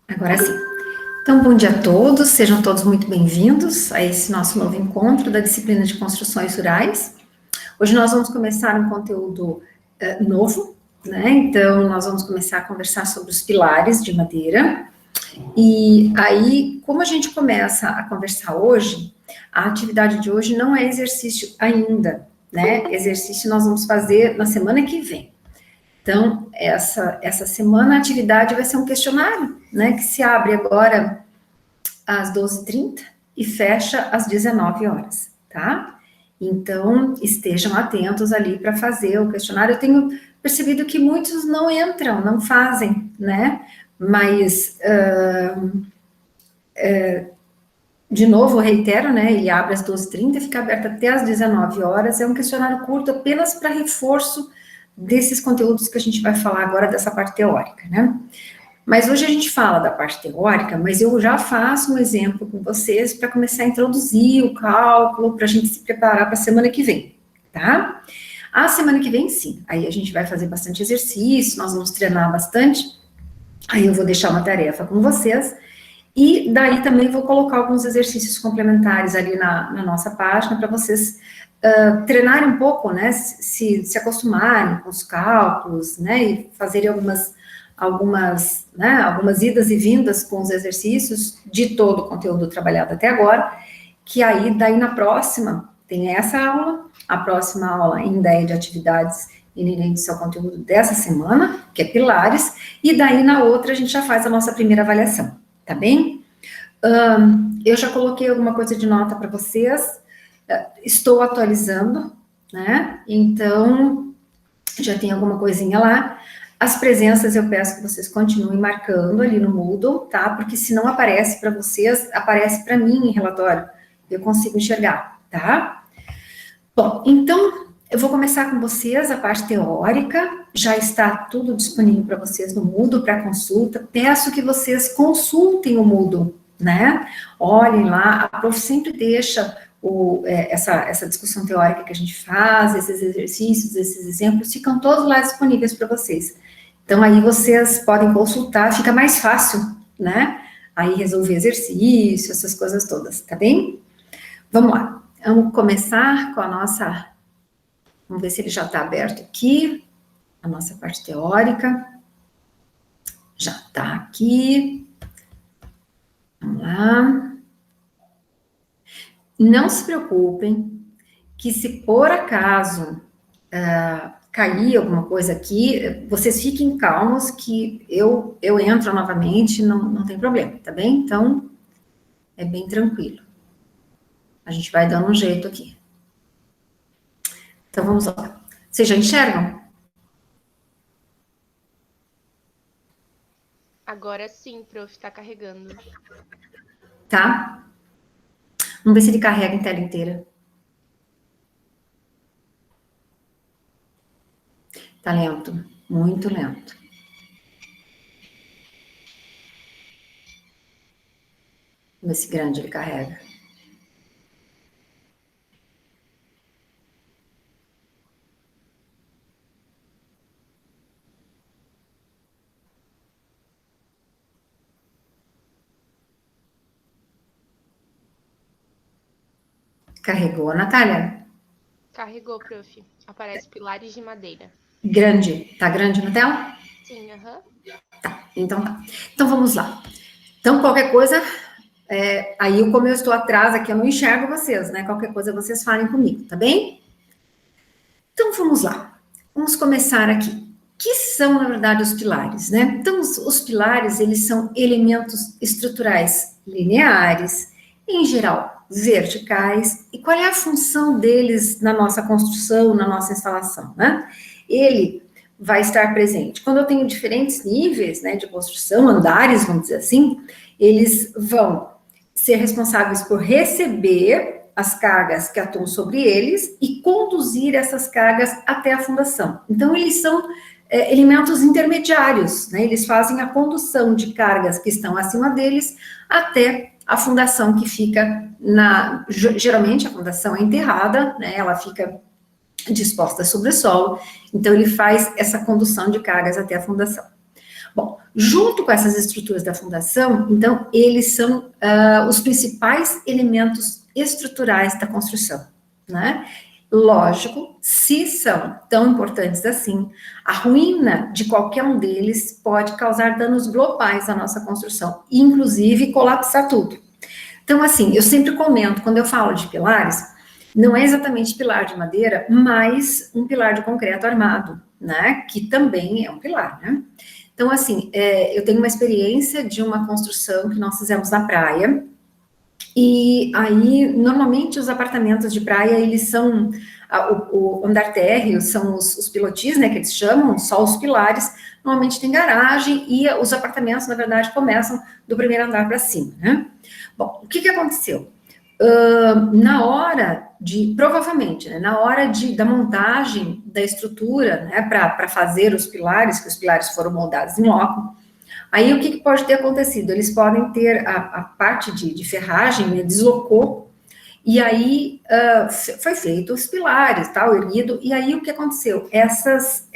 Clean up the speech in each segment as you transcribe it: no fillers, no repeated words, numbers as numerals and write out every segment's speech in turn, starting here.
Agora sim. Então, bom dia a todos, sejam todos muito bem-vindos a esse nosso novo encontro da disciplina de construções rurais. Hoje nós vamos começar um conteúdo novo, né? Então, nós vamos começar a conversar sobre os pilares de madeira. E aí, como a gente começa a conversar hoje, a atividade de hoje não é exercício ainda, né? Exercício nós vamos fazer na semana que vem. Então, essa semana a atividade vai ser um questionário, né, que se abre agora às 12h30 e fecha às 19 horas, tá? Então, estejam atentos ali para fazer o questionário. Eu tenho percebido que muitos não entram, não fazem, né? Mas, de novo, eu reitero, né? Ele abre às 12h30 e fica aberto até às 19 horas. É um questionário curto apenas para reforço desses conteúdos que a gente vai falar agora, dessa parte teórica, né? Mas hoje a gente fala da parte teórica, mas eu já faço um exemplo com vocês para começar a introduzir o cálculo, para a gente se preparar para a semana que vem, tá? A semana que vem, sim, aí a gente vai fazer bastante exercício, nós vamos treinar bastante, aí eu vou deixar uma tarefa com vocês, e daí também vou colocar alguns exercícios complementares ali na nossa página, para vocês treinarem um pouco, né, se acostumarem com os cálculos, né, e fazerem algumas idas e vindas com os exercícios de todo o conteúdo trabalhado até agora, que aí, daí na próxima, tem essa aula, a próxima aula ainda é de atividades inerentes ao conteúdo dessa semana, que é pilares, e daí na outra a gente já faz a nossa primeira avaliação, tá bem? Eu já coloquei alguma coisa de nota para vocês, estou atualizando, né, então, já tem alguma coisinha lá. As presenças eu peço que vocês continuem marcando ali no Moodle, tá? Porque se não aparece para vocês, aparece para mim em relatório. Eu consigo enxergar, tá? Bom, então eu vou começar com vocês a parte teórica. Já está tudo disponível para vocês no Moodle para consulta. Peço que vocês consultem o Moodle, né? Olhem lá, a prof sempre deixa essa discussão teórica que a gente faz, esses exercícios, esses exemplos, ficam todos lá disponíveis para vocês. Então, aí vocês podem consultar, fica mais fácil, né? Aí resolver exercício, essas coisas todas, tá bem? Vamos lá, vamos começar com a nossa... Vamos ver se ele já está aberto aqui, a nossa parte teórica. Já está aqui. Vamos lá. Não se preocupem que se por acaso cair alguma coisa aqui, vocês fiquem calmos que eu entro novamente, não tem problema, tá bem? Então, é bem tranquilo. A gente vai dando um jeito aqui. Então, vamos lá. Vocês já enxergam? Agora sim, prof, tá carregando. Tá? Vamos ver se ele carrega em tela inteira. Tá lento, muito lento. Vamos ver se grande ele carrega. Carregou, Natália? Carregou, prof. Aparece pilares de madeira. Grande. Tá grande na tela? Sim, aham. Tá, então tá. Então vamos lá. Então, qualquer coisa, aí como eu estou atrás aqui, eu não enxergo vocês, né? Qualquer coisa vocês falem comigo, tá bem? Então vamos lá. Vamos começar aqui. Que são, na verdade, os pilares, né? Então, os pilares, eles são elementos estruturais lineares, em geral, verticais. E qual é a função deles na nossa construção, na nossa instalação, né? Ele vai estar presente. Quando eu tenho diferentes níveis, né, de construção, andares, vamos dizer assim, eles vão ser responsáveis por receber as cargas que atuam sobre eles e conduzir essas cargas até a fundação. Então, eles são elementos intermediários, né? Eles fazem a condução de cargas que estão acima deles até a fundação que fica geralmente a fundação é enterrada, né? Ela fica disposta sobre o solo, então ele faz essa condução de cargas até a fundação. Bom, junto com essas estruturas da fundação, então, eles são os principais elementos estruturais da construção, né? Lógico, se são tão importantes assim, a ruína de qualquer um deles pode causar danos globais à nossa construção, inclusive colapsar tudo. Então, assim, eu sempre comento, quando eu falo de pilares, não é exatamente pilar de madeira, mas um pilar de concreto armado, né? Que também é um pilar, né? Então, assim, eu tenho uma experiência de uma construção que nós fizemos na praia, e aí, normalmente, os apartamentos de praia, eles são, o andar térreo são os pilotis, né, que eles chamam, só os pilares, normalmente tem garagem, e os apartamentos, na verdade, começam do primeiro andar para cima, né? Bom, o que aconteceu? Na hora provavelmente, né, na hora da montagem da estrutura, né, para fazer os pilares, que os pilares foram moldados em loco, aí o que pode ter acontecido? Eles podem ter a parte de ferragem, né, deslocou, e aí foi feito os pilares, tal, erguido, e aí o que aconteceu? Essas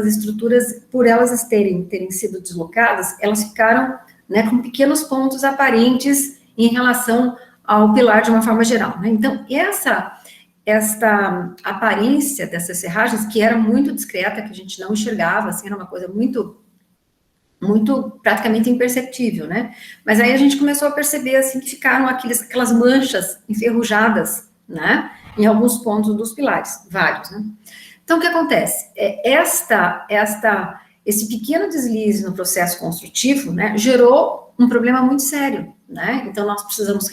estruturas, por elas terem sido deslocadas, elas ficaram, né, com pequenos pontos aparentes em relação ao pilar de uma forma geral, né? Então, esta aparência dessas serragens, que era muito discreta, que a gente não enxergava, assim, era uma coisa muito praticamente imperceptível, né? Mas aí a gente começou a perceber, assim, que ficaram aquelas manchas enferrujadas, né? Em alguns pontos dos pilares, vários, né? Então, o que acontece? Esse pequeno deslize no processo construtivo, né, gerou um problema muito sério, né? Então, nós precisamos,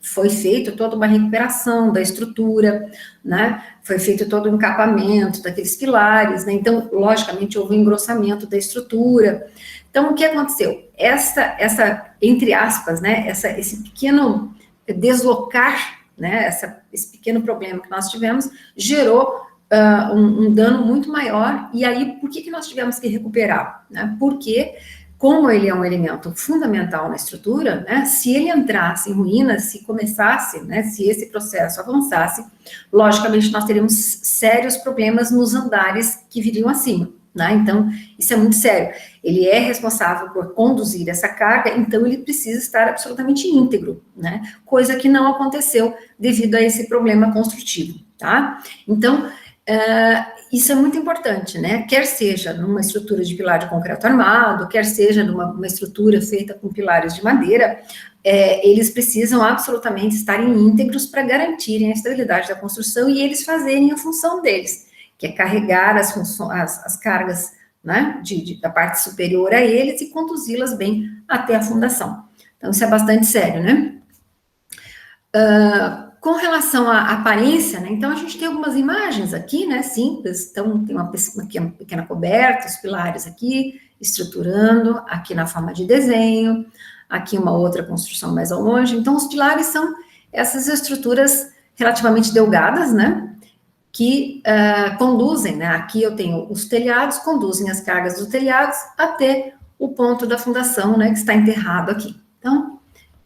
foi feita toda uma recuperação da estrutura, né? Foi feito todo o encapamento daqueles pilares, né? Então, logicamente, houve um engrossamento da estrutura. Então, o que aconteceu? Essa entre aspas, né, esse pequeno deslocar, né, esse pequeno problema que nós tivemos, gerou um dano muito maior, e aí, por que nós tivemos que recuperar? Né? Porque, como ele é um elemento fundamental na estrutura, né, se ele entrasse em ruína, se começasse, né, se esse processo avançasse, logicamente nós teríamos sérios problemas nos andares que viriam acima. Né? Então, isso é muito sério. Ele é responsável por conduzir essa carga, então ele precisa estar absolutamente íntegro, né? Coisa que não aconteceu devido a esse problema construtivo, tá? Então, isso é muito importante, né? Quer seja numa estrutura de pilar de concreto armado, quer seja numa estrutura feita com pilares de madeira, eles precisam absolutamente estarem íntegros para garantirem a estabilidade da construção e eles fazerem a função deles, que é carregar as cargas, né, da parte superior a eles e conduzi-las bem até a fundação. Então, isso é bastante sério, né? Com relação à aparência, né, então a gente tem algumas imagens aqui, né, simples, então tem uma pequena coberta, os pilares aqui, estruturando, aqui na forma de desenho, aqui uma outra construção mais ao longe, então os pilares são essas estruturas relativamente delgadas, né, que conduzem, né, aqui eu tenho os telhados, conduzem as cargas dos telhados até o ponto da fundação, né, que está enterrado aqui. Então,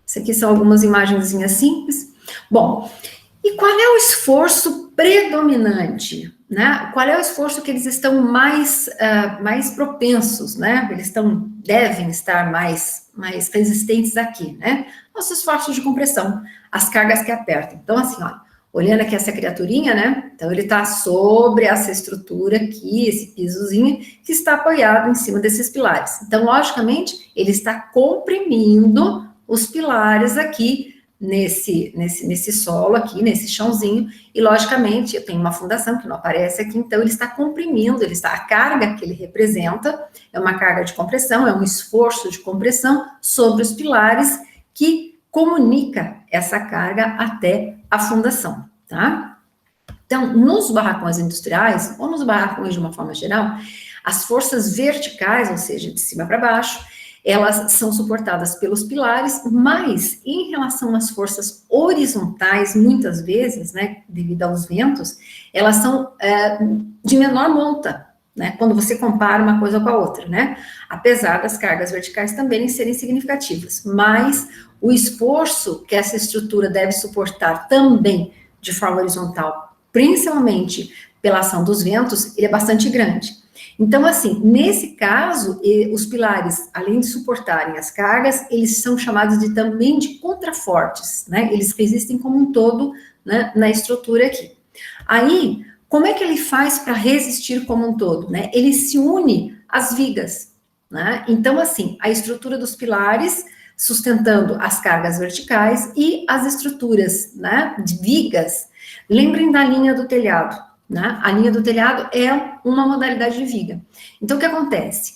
isso aqui são algumas imagenzinhas simples. Bom, e qual é o esforço predominante, né? Qual é o esforço que eles estão mais propensos, né? Eles devem estar mais resistentes aqui, né? Nossos esforços de compressão, as cargas que apertam. Então, assim, olha, olhando aqui essa criaturinha, né? Então, ele está sobre essa estrutura aqui, esse pisozinho, que está apoiado em cima desses pilares. Então, logicamente, ele está comprimindo os pilares aqui, nesse solo aqui, nesse chãozinho, e, logicamente, eu tenho uma fundação que não aparece aqui, então, ele está comprimindo, a carga que ele representa é uma carga de compressão, é um esforço de compressão sobre os pilares que comunica essa carga até a fundação, tá? Então, nos barracões industriais, ou nos barracões de uma forma geral, as forças verticais, ou seja, de cima para baixo, elas são suportadas pelos pilares, mas em relação às forças horizontais, muitas vezes, né, devido aos ventos, elas são de menor monta, né, quando você compara uma coisa com a outra, né, apesar das cargas verticais também serem significativas, mas o esforço que essa estrutura deve suportar também de forma horizontal, principalmente pela ação dos ventos, ele é bastante grande. Então, assim, nesse caso, os pilares, além de suportarem as cargas, eles são chamados também de contrafortes, né? Eles resistem como um todo, né, na estrutura aqui. Aí, como é que ele faz para resistir como um todo, né? Ele se une às vigas, né? Então, assim, a estrutura dos pilares sustentando as cargas verticais e as estruturas, né, de vigas. Lembrem da linha do telhado, né? A linha do telhado é uma modalidade de viga. Então, o que acontece?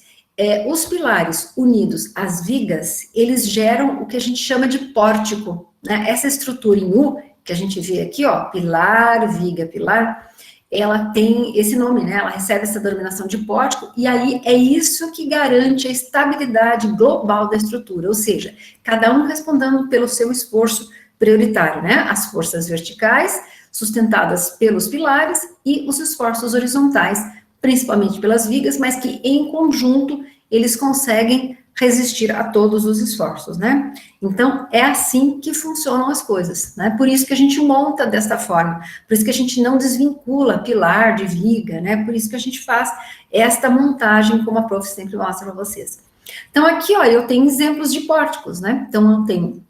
Os pilares unidos às vigas, eles geram o que a gente chama de pórtico, né? Essa estrutura em U, que a gente vê aqui, ó, pilar, viga, pilar, ela tem esse nome, né? Ela recebe essa denominação de pórtico, e aí é isso que garante a estabilidade global da estrutura, ou seja, cada um respondendo pelo seu esforço prioritário, né? As forças verticais, sustentadas pelos pilares, e os esforços horizontais, principalmente pelas vigas, mas que em conjunto eles conseguem resistir a todos os esforços, né? Então, é assim que funcionam as coisas, né? Por isso que a gente monta desta forma, por isso que a gente não desvincula pilar de viga, né? Por isso que a gente faz esta montagem, como a prof sempre mostra para vocês. Então, aqui, ó, eu tenho exemplos de pórticos, né? Então, eu tenho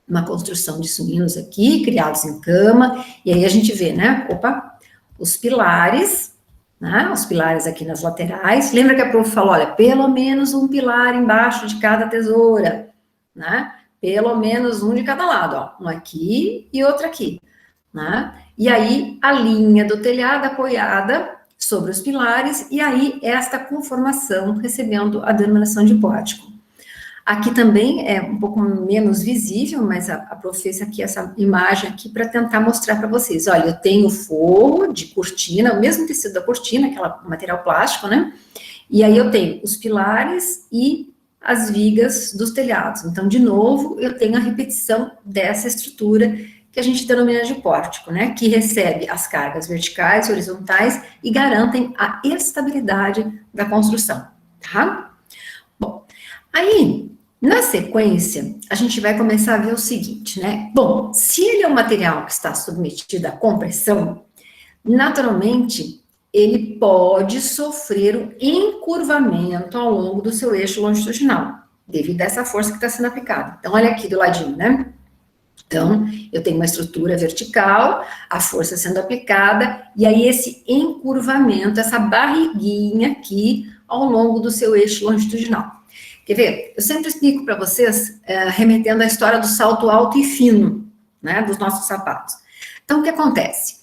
uma construção de suínos aqui, criados em cama, e aí a gente vê, né? Opa, os pilares, né, os pilares aqui nas laterais. Lembra que a prof falou, olha, pelo menos um pilar embaixo de cada tesoura, né? Pelo menos um de cada lado, ó, um aqui e outro aqui, né? E aí a linha do telhado apoiada sobre os pilares, e aí esta conformação recebendo a denominação de pórtico. Aqui também é um pouco menos visível, mas a prof fez aqui essa imagem aqui para tentar mostrar para vocês. Olha, eu tenho forro de cortina, o mesmo tecido da cortina, aquela material plástico, né? E aí eu tenho os pilares e as vigas dos telhados. Então, de novo, eu tenho a repetição dessa estrutura que a gente denomina de pórtico, né? Que recebe as cargas verticais e horizontais e garantem a estabilidade da construção, tá? Bom, aí, na sequência, a gente vai começar a ver o seguinte, né? Bom, se ele é um material que está submetido à compressão, naturalmente, ele pode sofrer um encurvamento ao longo do seu eixo longitudinal, devido a essa força que está sendo aplicada. Então, olha aqui do ladinho, né? Então, eu tenho uma estrutura vertical, a força sendo aplicada, e aí esse encurvamento, essa barriguinha aqui, ao longo do seu eixo longitudinal. Quer ver? Eu sempre explico para vocês, remetendo à história do salto alto e fino, né, dos nossos sapatos. Então, o que acontece?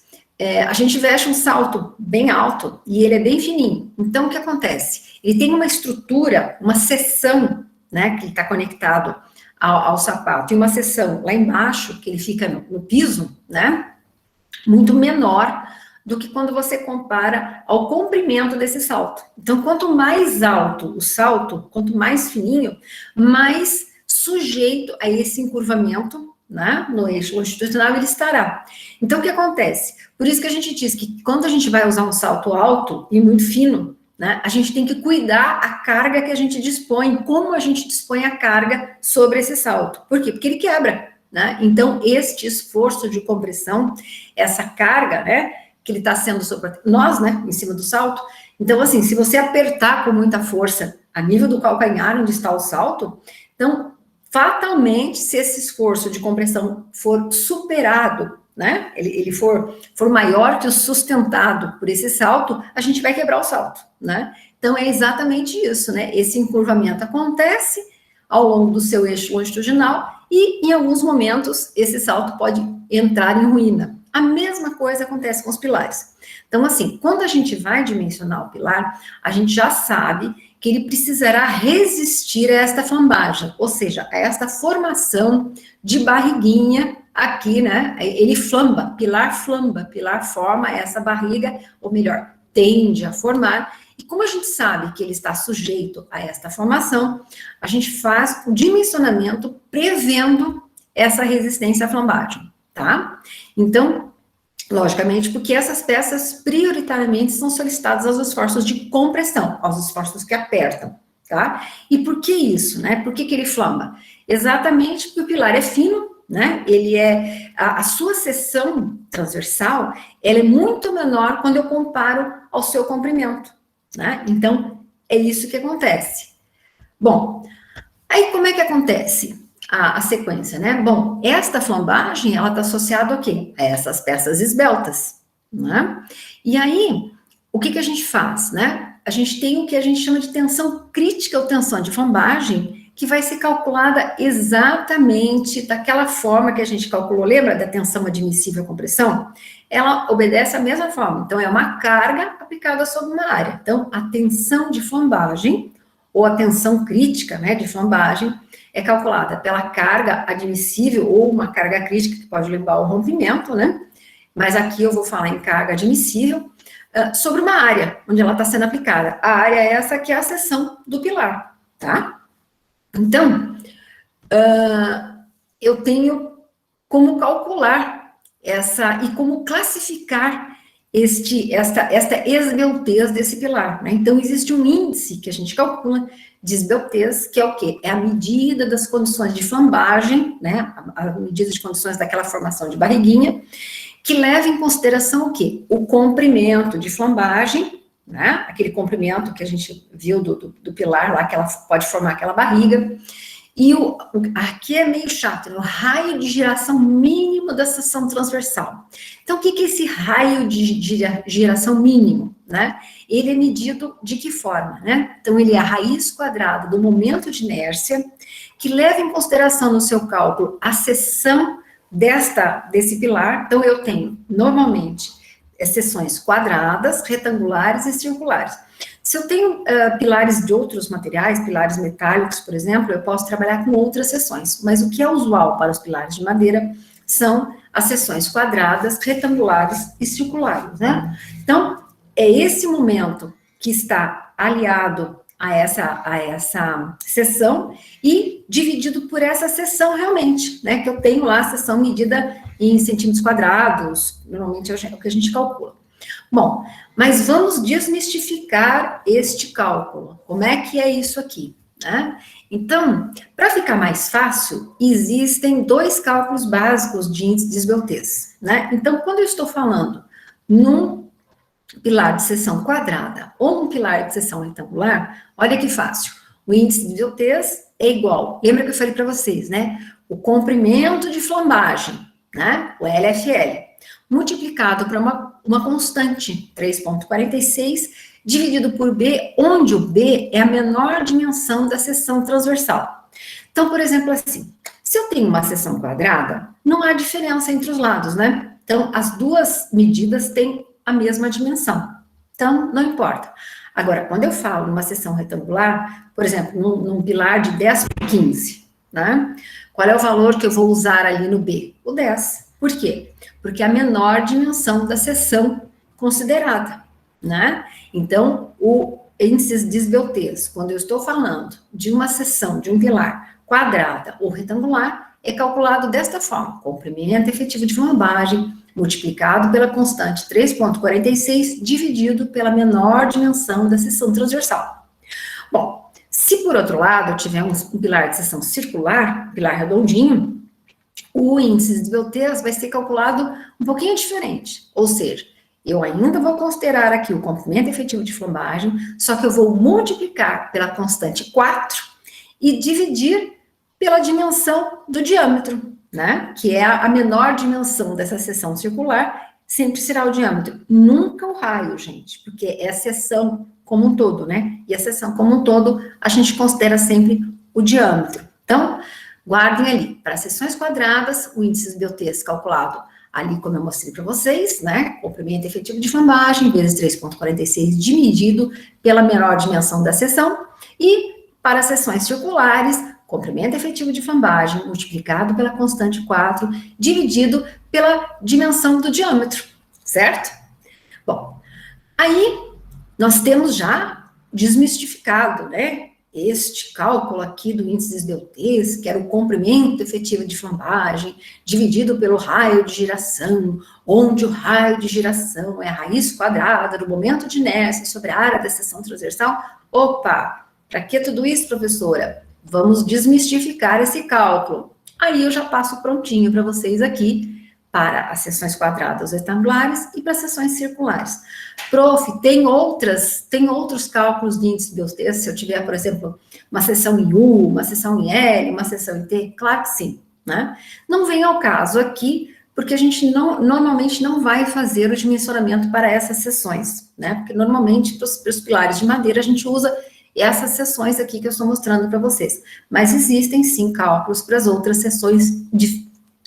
A gente veste um salto bem alto e ele é bem fininho. Então, o que acontece? Ele tem uma estrutura, uma seção, né, que está conectado ao sapato, e uma seção lá embaixo, que ele fica no piso, né, muito menor do que quando você compara ao comprimento desse salto. Então, quanto mais alto o salto, quanto mais fininho, mais sujeito a esse encurvamento, né, no eixo longitudinal ele estará. Então, o que acontece? Por isso que a gente diz que quando a gente vai usar um salto alto e muito fino, né, a gente tem que cuidar a carga que a gente dispõe, como a gente dispõe a carga sobre esse salto. Por quê? Porque ele quebra, né? Então, este esforço de compressão, essa carga, né, que ele está sendo sobre nós, né, em cima do salto. Então, assim, se você apertar com muita força a nível do calcanhar onde está o salto, então, fatalmente, se esse esforço de compressão for superado, né, ele for maior que o sustentado por esse salto, a gente vai quebrar o salto, né? Então, é exatamente isso, né? Esse encurvamento acontece ao longo do seu eixo longitudinal e, em alguns momentos, esse salto pode entrar em ruína. A mesma coisa acontece com os pilares. Então, assim, quando a gente vai dimensionar o pilar, a gente já sabe que ele precisará resistir a esta flambagem, ou seja, a esta formação de barriguinha aqui, né? Ele flamba, pilar forma essa barriga, ou melhor, tende a formar. E como a gente sabe que ele está sujeito a esta formação, a gente faz o dimensionamento prevendo essa resistência à flambagem, tá? Então, logicamente, porque essas peças prioritariamente são solicitadas aos esforços de compressão, aos esforços que apertam, tá? E por que isso, né? Por que ele flamba? Exatamente porque o pilar é fino, né? Ele é, a sua seção transversal, ela é muito menor quando eu comparo ao seu comprimento. né? Então, é isso que acontece. Bom, aí como é que acontece a sequência, né? Bom, esta flambagem, ela está associada a quê? A essas peças esbeltas, né? E aí, o que a gente faz, né? A gente tem o que a gente chama de tensão crítica ou tensão de flambagem, que vai ser calculada exatamente daquela forma que a gente calculou, lembra da tensão admissível à compressão? Ela obedece à mesma forma, então é uma carga aplicada sobre uma área. Então, a tensão de flambagem, ou a tensão crítica, né, de flambagem, é calculada pela carga admissível, ou uma carga crítica, que pode levar ao rompimento, né? Mas aqui eu vou falar em carga admissível, sobre uma área onde ela está sendo aplicada. A área é essa que é a seção do pilar, tá? Então, eu tenho como calcular essa e como classificar esta esbeltez desse pilar, né? Então, existe um índice que a gente calcula de esbeltez, que é o quê? É a medida das condições de flambagem, né? A medida de condições daquela formação de barriguinha, que leva em consideração o quê? O comprimento de flambagem, né? Aquele comprimento que a gente viu do pilar lá, que ela pode formar aquela barriga. E aqui é meio chato, né? O raio de giração mínimo da seção transversal. Então, o que é esse raio de giração mínimo, né? Ele é medido de que forma, né? Então, ele é a raiz quadrada do momento de inércia, que leva em consideração no seu cálculo a seção desse pilar. Então, eu tenho, normalmente, seções quadradas, retangulares e circulares. Se eu tenho pilares de outros materiais, pilares metálicos, por exemplo, eu posso trabalhar com outras seções, mas o que é usual para os pilares de madeira são as seções quadradas, retangulares e circulares, né? Então, é esse momento que está aliado a essa seção e dividido por essa seção realmente, né? Que eu tenho lá a seção medida em centímetros quadrados, normalmente é o que a gente calcula. Bom, mas vamos desmistificar este cálculo. Como é que é isso aqui, né? Então, para ficar mais fácil, existem dois cálculos básicos de índice de esbeltez, né? Então, quando eu estou falando num pilar de seção quadrada ou um pilar de seção retangular, olha que fácil. O índice de esbeltez é igual. Lembra que eu falei para vocês, né? O comprimento de flambagem, né? O LFL, multiplicado por uma constante, 3,46, dividido por B, onde o B é a menor dimensão da seção transversal. Então, por exemplo, assim, se eu tenho uma seção quadrada, não há diferença entre os lados, né? Então, as duas medidas têm a mesma dimensão. Então, não importa. Agora, quando eu falo numa seção retangular, por exemplo, num pilar de 10 por 15, né? Qual é o valor que eu vou usar ali no B? O 10. Por quê? Porque é a menor dimensão da seção considerada, né? Então, o índice de esbeltez, quando eu estou falando de uma seção, de um pilar quadrada ou retangular, é calculado desta forma: comprimento efetivo de flambagem multiplicado pela constante 3,46 dividido pela menor dimensão da seção transversal. Bom, se por outro lado eu tiver um pilar de seção circular, pilar redondinho, o índice de esbeltez vai ser calculado um pouquinho diferente, ou seja, eu ainda vou considerar aqui o comprimento efetivo de flambagem, só que eu vou multiplicar pela constante 4 e dividir pela dimensão do diâmetro, né? Que é a menor dimensão dessa seção circular, sempre será o diâmetro, nunca o raio, gente, porque é a seção como um todo, né? E a seção como um todo, a gente considera sempre o diâmetro. Então, guardem ali, para seções quadradas, o índice de esbeltez calculado ali, como eu mostrei para vocês, né? Comprimento efetivo de flambagem, vezes 3,46, dividido pela menor dimensão da seção, e para seções circulares, comprimento efetivo de flambagem multiplicado pela constante 4, dividido pela dimensão do diâmetro, certo? Bom, aí nós temos já desmistificado, né, este cálculo aqui do índice de esbeltez, que era o comprimento efetivo de flambagem, dividido pelo raio de giração, onde o raio de giração é a raiz quadrada do momento de inércia sobre a área da seção transversal. Opa, para que tudo isso, professora? Vamos desmistificar esse cálculo. Aí eu já passo prontinho para vocês aqui, para as seções quadradas ou retangulares e para as seções circulares. Prof, tem outros cálculos de índice de Beltrame, se eu tiver, por exemplo, uma seção em U, uma seção em L, uma seção em T? Claro que sim, né? Não vem ao caso aqui, porque a gente normalmente não vai fazer o dimensionamento para essas seções, né? Porque normalmente, para os pilares de madeira, a gente usa essas seções aqui que eu estou mostrando para vocês. Mas existem, sim, cálculos para as outras seções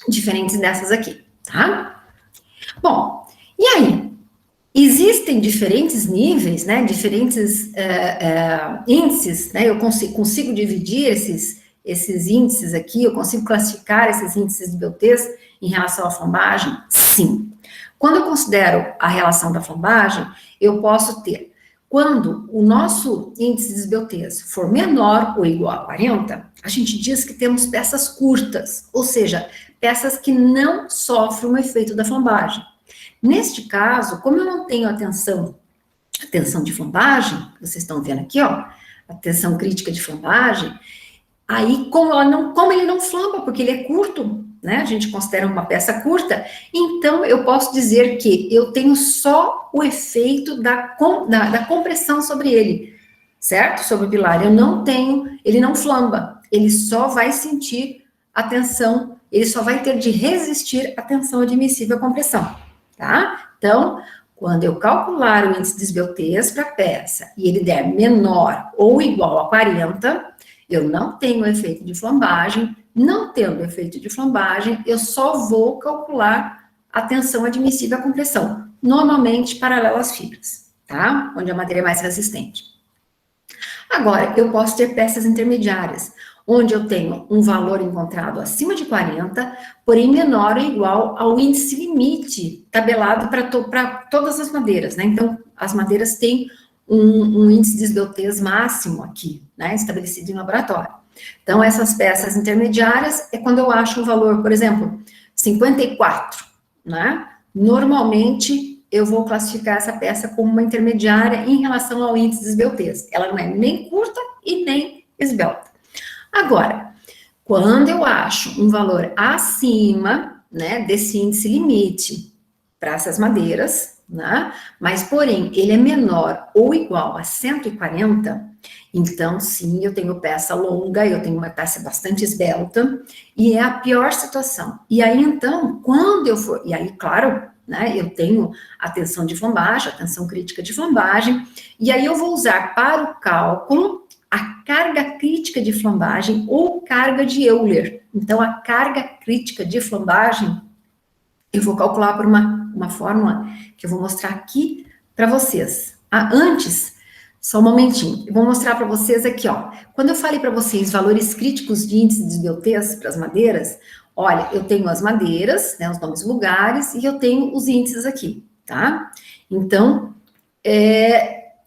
diferentes dessas aqui, tá? Bom, e aí? Existem diferentes níveis, né? Diferentes índices, né? Eu consigo dividir esses índices aqui, eu consigo classificar esses índices de Beltrame em relação à flambagem? Sim. Quando eu considero a relação da flambagem, eu posso ter, quando o nosso índice de desbeltez for menor ou igual a 40, a gente diz que temos peças curtas, ou seja, peças que não sofrem o efeito da flambagem. Neste caso, como eu não tenho a tensão de flambagem, vocês estão vendo aqui, ó, a tensão crítica de flambagem, aí, como ele não flamba, porque ele é curto, né, a gente considera uma peça curta, então eu posso dizer que eu tenho só o efeito da compressão sobre ele, certo? Sobre o pilar, ele não flamba, ele só vai sentir a tensão, ele só vai ter de resistir à tensão admissível à compressão, tá? Então, quando eu calcular o índice de desbeltez para a peça e ele der menor ou igual a 40, eu não tenho efeito de flambagem. Não tendo efeito de flambagem, eu só vou calcular a tensão admissível à compressão, normalmente paralela às fibras, tá? Onde a madeira é mais resistente. Agora, eu posso ter peças intermediárias, onde eu tenho um valor encontrado acima de 40, porém menor ou igual ao índice limite tabelado para todas as madeiras, né? Então, as madeiras têm um índice de desbeltez máximo aqui, né? Estabelecido em laboratório. Então, essas peças intermediárias é quando eu acho um valor, por exemplo, 54, né? Normalmente, eu vou classificar essa peça como uma intermediária em relação ao índice de desbeltez. Ela não é nem curta e nem esbelta. Agora, quando eu acho um valor acima, né, desse índice limite para essas madeiras, né, mas, porém, ele é menor ou igual a 140, então, sim, eu tenho peça longa, eu tenho uma peça bastante esbelta, e é a pior situação. E aí, então, quando eu for... E aí, claro, né, eu tenho a tensão de flambagem, a tensão crítica de flambagem, e aí eu vou usar para o cálculo a carga crítica de flambagem ou carga de Euler. Então, a carga crítica de flambagem, eu vou calcular por uma fórmula que eu vou mostrar aqui para vocês. Antes, só um momentinho, eu vou mostrar para vocês aqui, ó. Quando eu falei para vocês valores críticos de índice de desbeltez para as madeiras, olha, eu tenho as madeiras, né, os nomes lugares, e eu tenho os índices aqui, tá? Então,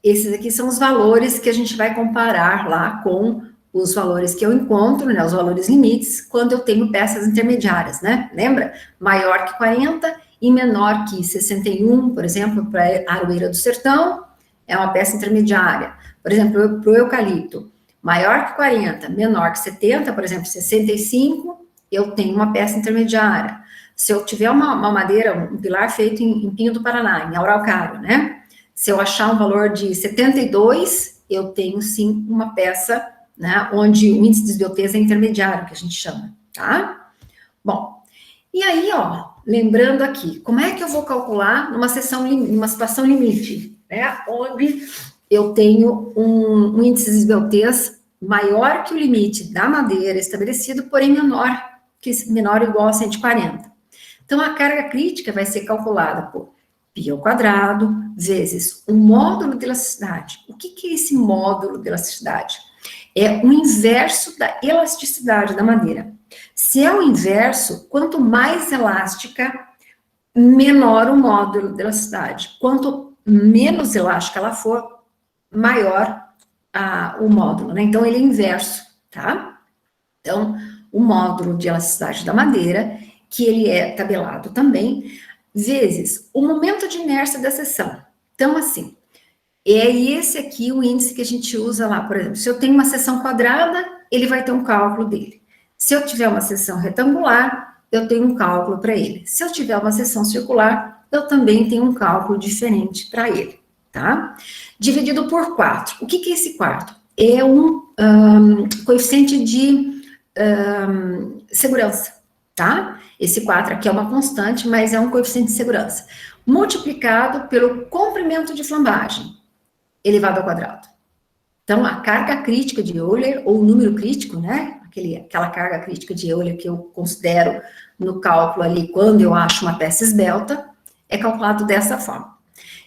esses aqui são os valores que a gente vai comparar lá com os valores que eu encontro, né, os valores limites, quando eu tenho peças intermediárias, né? Lembra? Maior que 40 e menor que 61, por exemplo, para a aroeira do sertão, é uma peça intermediária. Por exemplo, para o eucalipto, maior que 40, menor que 70, por exemplo, 65, eu tenho uma peça intermediária. Se eu tiver uma madeira, um pilar feito em Pinho do Paraná, em Araucária, né? Se eu achar um valor de 72, eu tenho, sim, uma peça, né, onde o índice de desbeltez é intermediário, que a gente chama, tá? Bom, e aí, ó, lembrando aqui, como é que eu vou calcular numa situação limite, né, onde eu tenho um índice de desbeltez maior que o limite da madeira estabelecido, porém menor ou igual a 140. Então, a carga crítica vai ser calculada por π ao quadrado vezes o módulo de elasticidade. O que é esse módulo de elasticidade? É o inverso da elasticidade da madeira. Se é o inverso, quanto mais elástica, menor o módulo de elasticidade. Quanto menos elástica ela for, maior o módulo, né? Então, ele é inverso, tá? Então, o módulo de elasticidade da madeira, que ele é tabelado também, vezes o momento de inércia da seção. Então, assim, é esse aqui o índice que a gente usa lá, por exemplo, se eu tenho uma seção quadrada, ele vai ter um cálculo dele. Se eu tiver uma seção retangular, eu tenho um cálculo para ele. Se eu tiver uma seção circular, eu também tenho um cálculo diferente para ele, tá? Dividido por 4. O que é esse 4? É um coeficiente de segurança, tá? Esse 4 aqui é uma constante, mas é um coeficiente de segurança. Multiplicado pelo comprimento de flambagem, elevado ao quadrado. Então, a carga crítica de Euler, ou o número crítico, né? Aquela carga crítica de Euler que eu considero no cálculo ali, quando eu acho uma peça esbelta, é calculado dessa forma.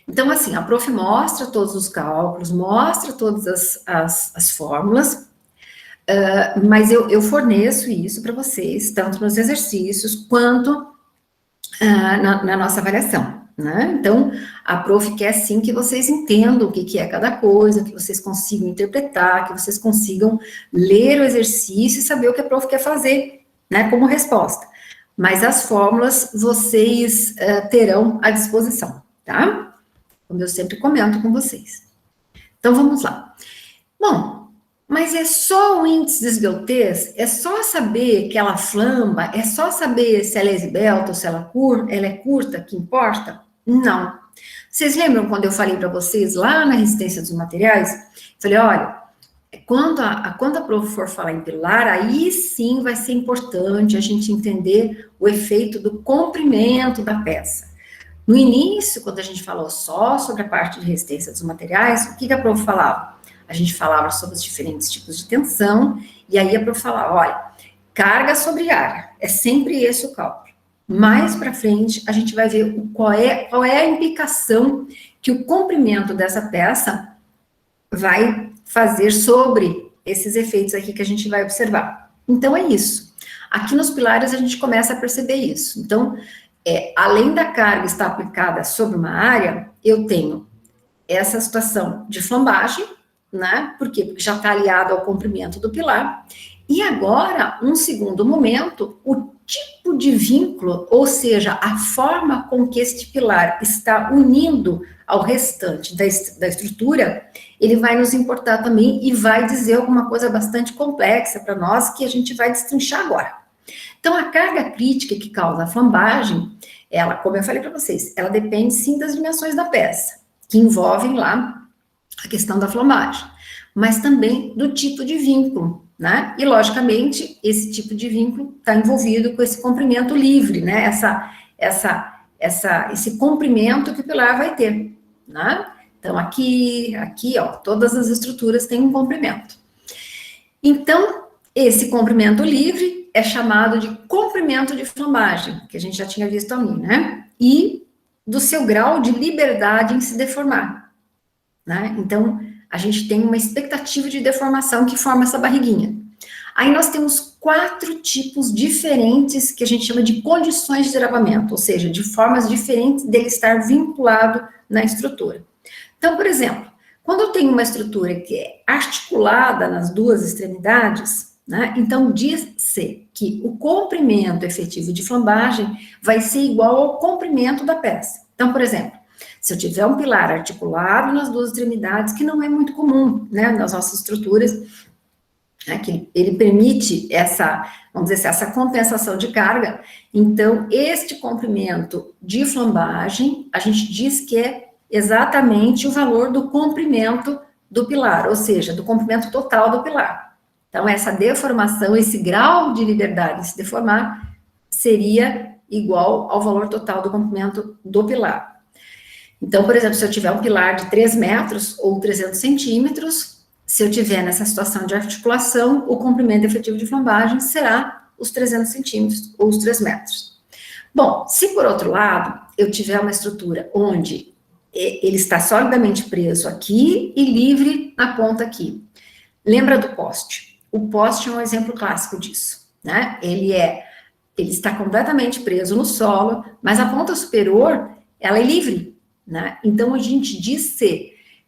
Então, assim, a prof mostra todos os cálculos, mostra todas as fórmulas, mas eu forneço isso para vocês, tanto nos exercícios, quanto na nossa avaliação, né? Então, a prof quer, sim, que vocês entendam o que é cada coisa, que vocês consigam interpretar, que vocês consigam ler o exercício e saber o que a prof quer fazer, né, como resposta. Mas as fórmulas vocês terão à disposição, tá? Como eu sempre comento com vocês. Então, vamos lá. Bom, mas é só o índice de esbeltez? É só saber que ela flamba? É só saber se ela é esbelta ou se ela é curta que importa? Não. Vocês lembram quando eu falei para vocês lá na resistência dos materiais? Falei, olha, quando a prof for falar em pilar, aí sim vai ser importante a gente entender o efeito do comprimento da peça. No início, quando a gente falou só sobre a parte de resistência dos materiais, o que a prof falava? A gente falava sobre os diferentes tipos de tensão, e aí a prof falava, olha, carga sobre área, é sempre esse o cálculo. Mais para frente, a gente vai ver qual é a implicação que o comprimento dessa peça vai fazer sobre esses efeitos aqui que a gente vai observar. Então, é isso. Aqui nos pilares, a gente começa a perceber isso. Então, além da carga estar aplicada sobre uma área, eu tenho essa situação de flambagem, né? Por quê? Porque já está aliado ao comprimento do pilar. E agora, um segundo momento, o tipo de vínculo, ou seja, a forma com que este pilar está unindo ao restante da estrutura, ele vai nos importar também e vai dizer alguma coisa bastante complexa para nós que a gente vai destrinchar agora. Então, a carga crítica que causa a flambagem, ela, como eu falei para vocês, ela depende sim das dimensões da peça, que envolvem lá a questão da flambagem, mas também do tipo de vínculo, né? E, logicamente, esse tipo de vínculo está envolvido com esse comprimento livre, né? Esse comprimento que o pilar vai ter, né? Então, aqui, ó, todas as estruturas têm um comprimento. Então, esse comprimento livre é chamado de comprimento de flambagem, que a gente já tinha visto ali, né? E do seu grau de liberdade em se deformar, né? Então, a gente tem uma expectativa de deformação que forma essa barriguinha. Aí nós temos 4 tipos diferentes que a gente chama de condições de travamento, ou seja, de formas diferentes dele estar vinculado na estrutura. Então, por exemplo, quando eu tenho uma estrutura que é articulada nas duas extremidades, né, então diz-se que o comprimento efetivo de flambagem vai ser igual ao comprimento da peça. Então, por exemplo, se eu tiver um pilar articulado nas duas extremidades, que não é muito comum, né, nas nossas estruturas, né, que ele permite essa, vamos dizer assim, essa compensação de carga, então, este comprimento de flambagem, a gente diz que é exatamente o valor do comprimento do pilar, ou seja, do comprimento total do pilar. Então, essa deformação, esse grau de liberdade de se deformar, seria igual ao valor total do comprimento do pilar. Então, por exemplo, se eu tiver um pilar de 3 metros ou 300 centímetros, se eu tiver nessa situação de articulação, o comprimento efetivo de flambagem será os 300 centímetros ou os 3 metros. Bom, se por outro lado, eu tiver uma estrutura onde ele está solidamente preso aqui e livre na ponta aqui. Lembra do poste? O poste é um exemplo clássico disso, né? Ele está completamente preso no solo, mas a ponta superior, ela é livre, né? Então, a gente diz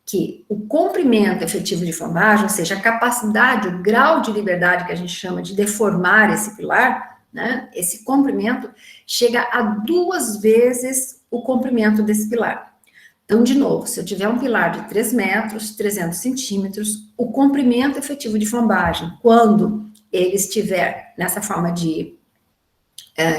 que o comprimento efetivo de flambagem, ou seja, a capacidade, o grau de liberdade que a gente chama de deformar esse pilar, né? Esse comprimento chega a 2 vezes o comprimento desse pilar. Então, de novo, se eu tiver um pilar de 3 metros, 300 centímetros, o comprimento efetivo de flambagem, quando ele estiver nessa forma de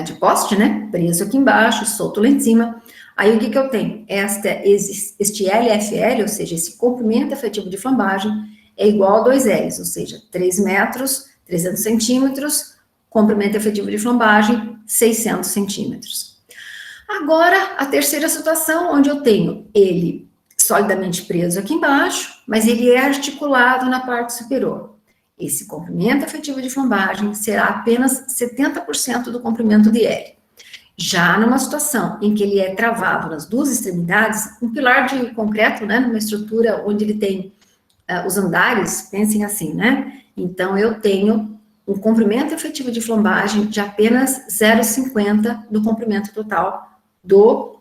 de poste, né? Preso aqui embaixo, solto lá em cima. Aí o que eu tenho? Este LFL, ou seja, esse comprimento efetivo de flambagem, é igual a 2Ls, ou seja, 3 metros, 300 centímetros, comprimento efetivo de flambagem, 600 centímetros. Agora, a terceira situação, onde eu tenho ele solidamente preso aqui embaixo, mas ele é articulado na parte superior. Esse comprimento efetivo de flambagem será apenas 70% do comprimento de L. Já numa situação em que ele é travado nas duas extremidades, um pilar de concreto, né, numa estrutura onde ele tem os andares, pensem assim, né? Então, eu tenho um comprimento efetivo de flambagem de apenas 0,50 do comprimento total do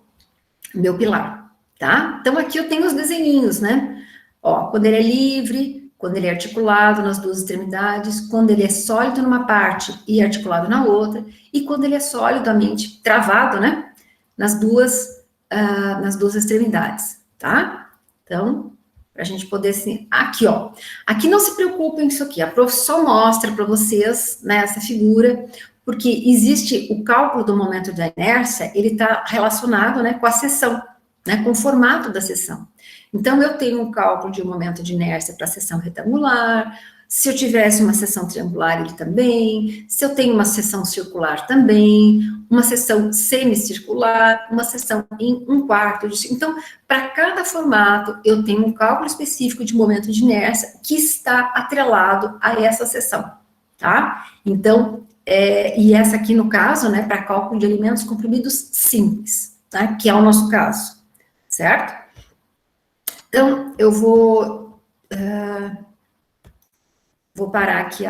meu pilar, tá? Então, aqui eu tenho os desenhinhos, né? Ó, quando ele é livre, quando ele é articulado nas duas extremidades, quando ele é sólido numa parte e articulado na outra, e quando ele é solidamente travado, né? Nas duas extremidades, tá? Então, para a gente poder, assim, aqui, ó. Aqui não se preocupem com isso aqui, a prof só mostra para vocês, né, essa figura, porque existe o cálculo do momento de inércia, ele está relacionado, né, com a seção, né, com o formato da seção. Então, eu tenho um cálculo de momento de inércia para a seção retangular, se eu tivesse uma seção triangular, ele também, se eu tenho uma seção circular também, uma seção semicircular, uma seção em 1/4. Então, para cada formato, eu tenho um cálculo específico de momento de inércia que está atrelado a essa seção, tá? Então, e essa aqui, no caso, né, para cálculo de elementos comprimidos simples, tá? Que é o nosso caso, certo? Então, eu vou parar aqui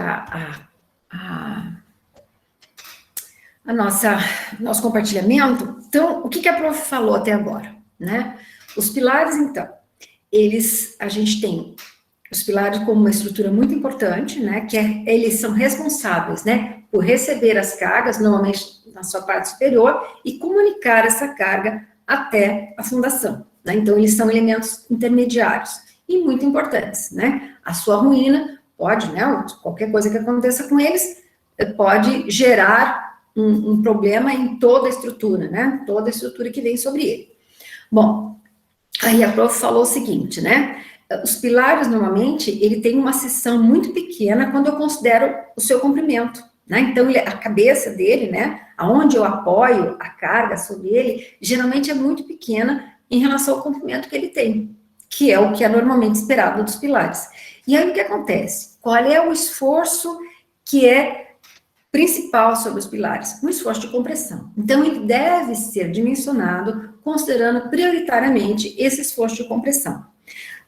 nosso compartilhamento. Então, o que a prof falou até agora, né? Os pilares, então, a gente tem os pilares como uma estrutura muito importante, né? Que eles são responsáveis, né? Por receber as cargas, normalmente na sua parte superior, e comunicar essa carga até a fundação, né? Então, eles são elementos intermediários e muito importantes, né? A sua ruína pode, né? Qualquer coisa que aconteça com eles pode gerar um problema em toda a estrutura, né? Toda a estrutura que vem sobre ele. Bom, aí a prof falou o seguinte, né? Os pilares, normalmente, ele tem uma seção muito pequena quando eu considero o seu comprimento, né? Então, a cabeça dele, né? Aonde eu apoio a carga sobre ele, geralmente é muito pequena em relação ao comprimento que ele tem, que é o que é normalmente esperado dos pilares. E aí, o que acontece? Qual é o esforço que é principal sobre os pilares? Um esforço de compressão. Então, ele deve ser dimensionado considerando prioritariamente esse esforço de compressão.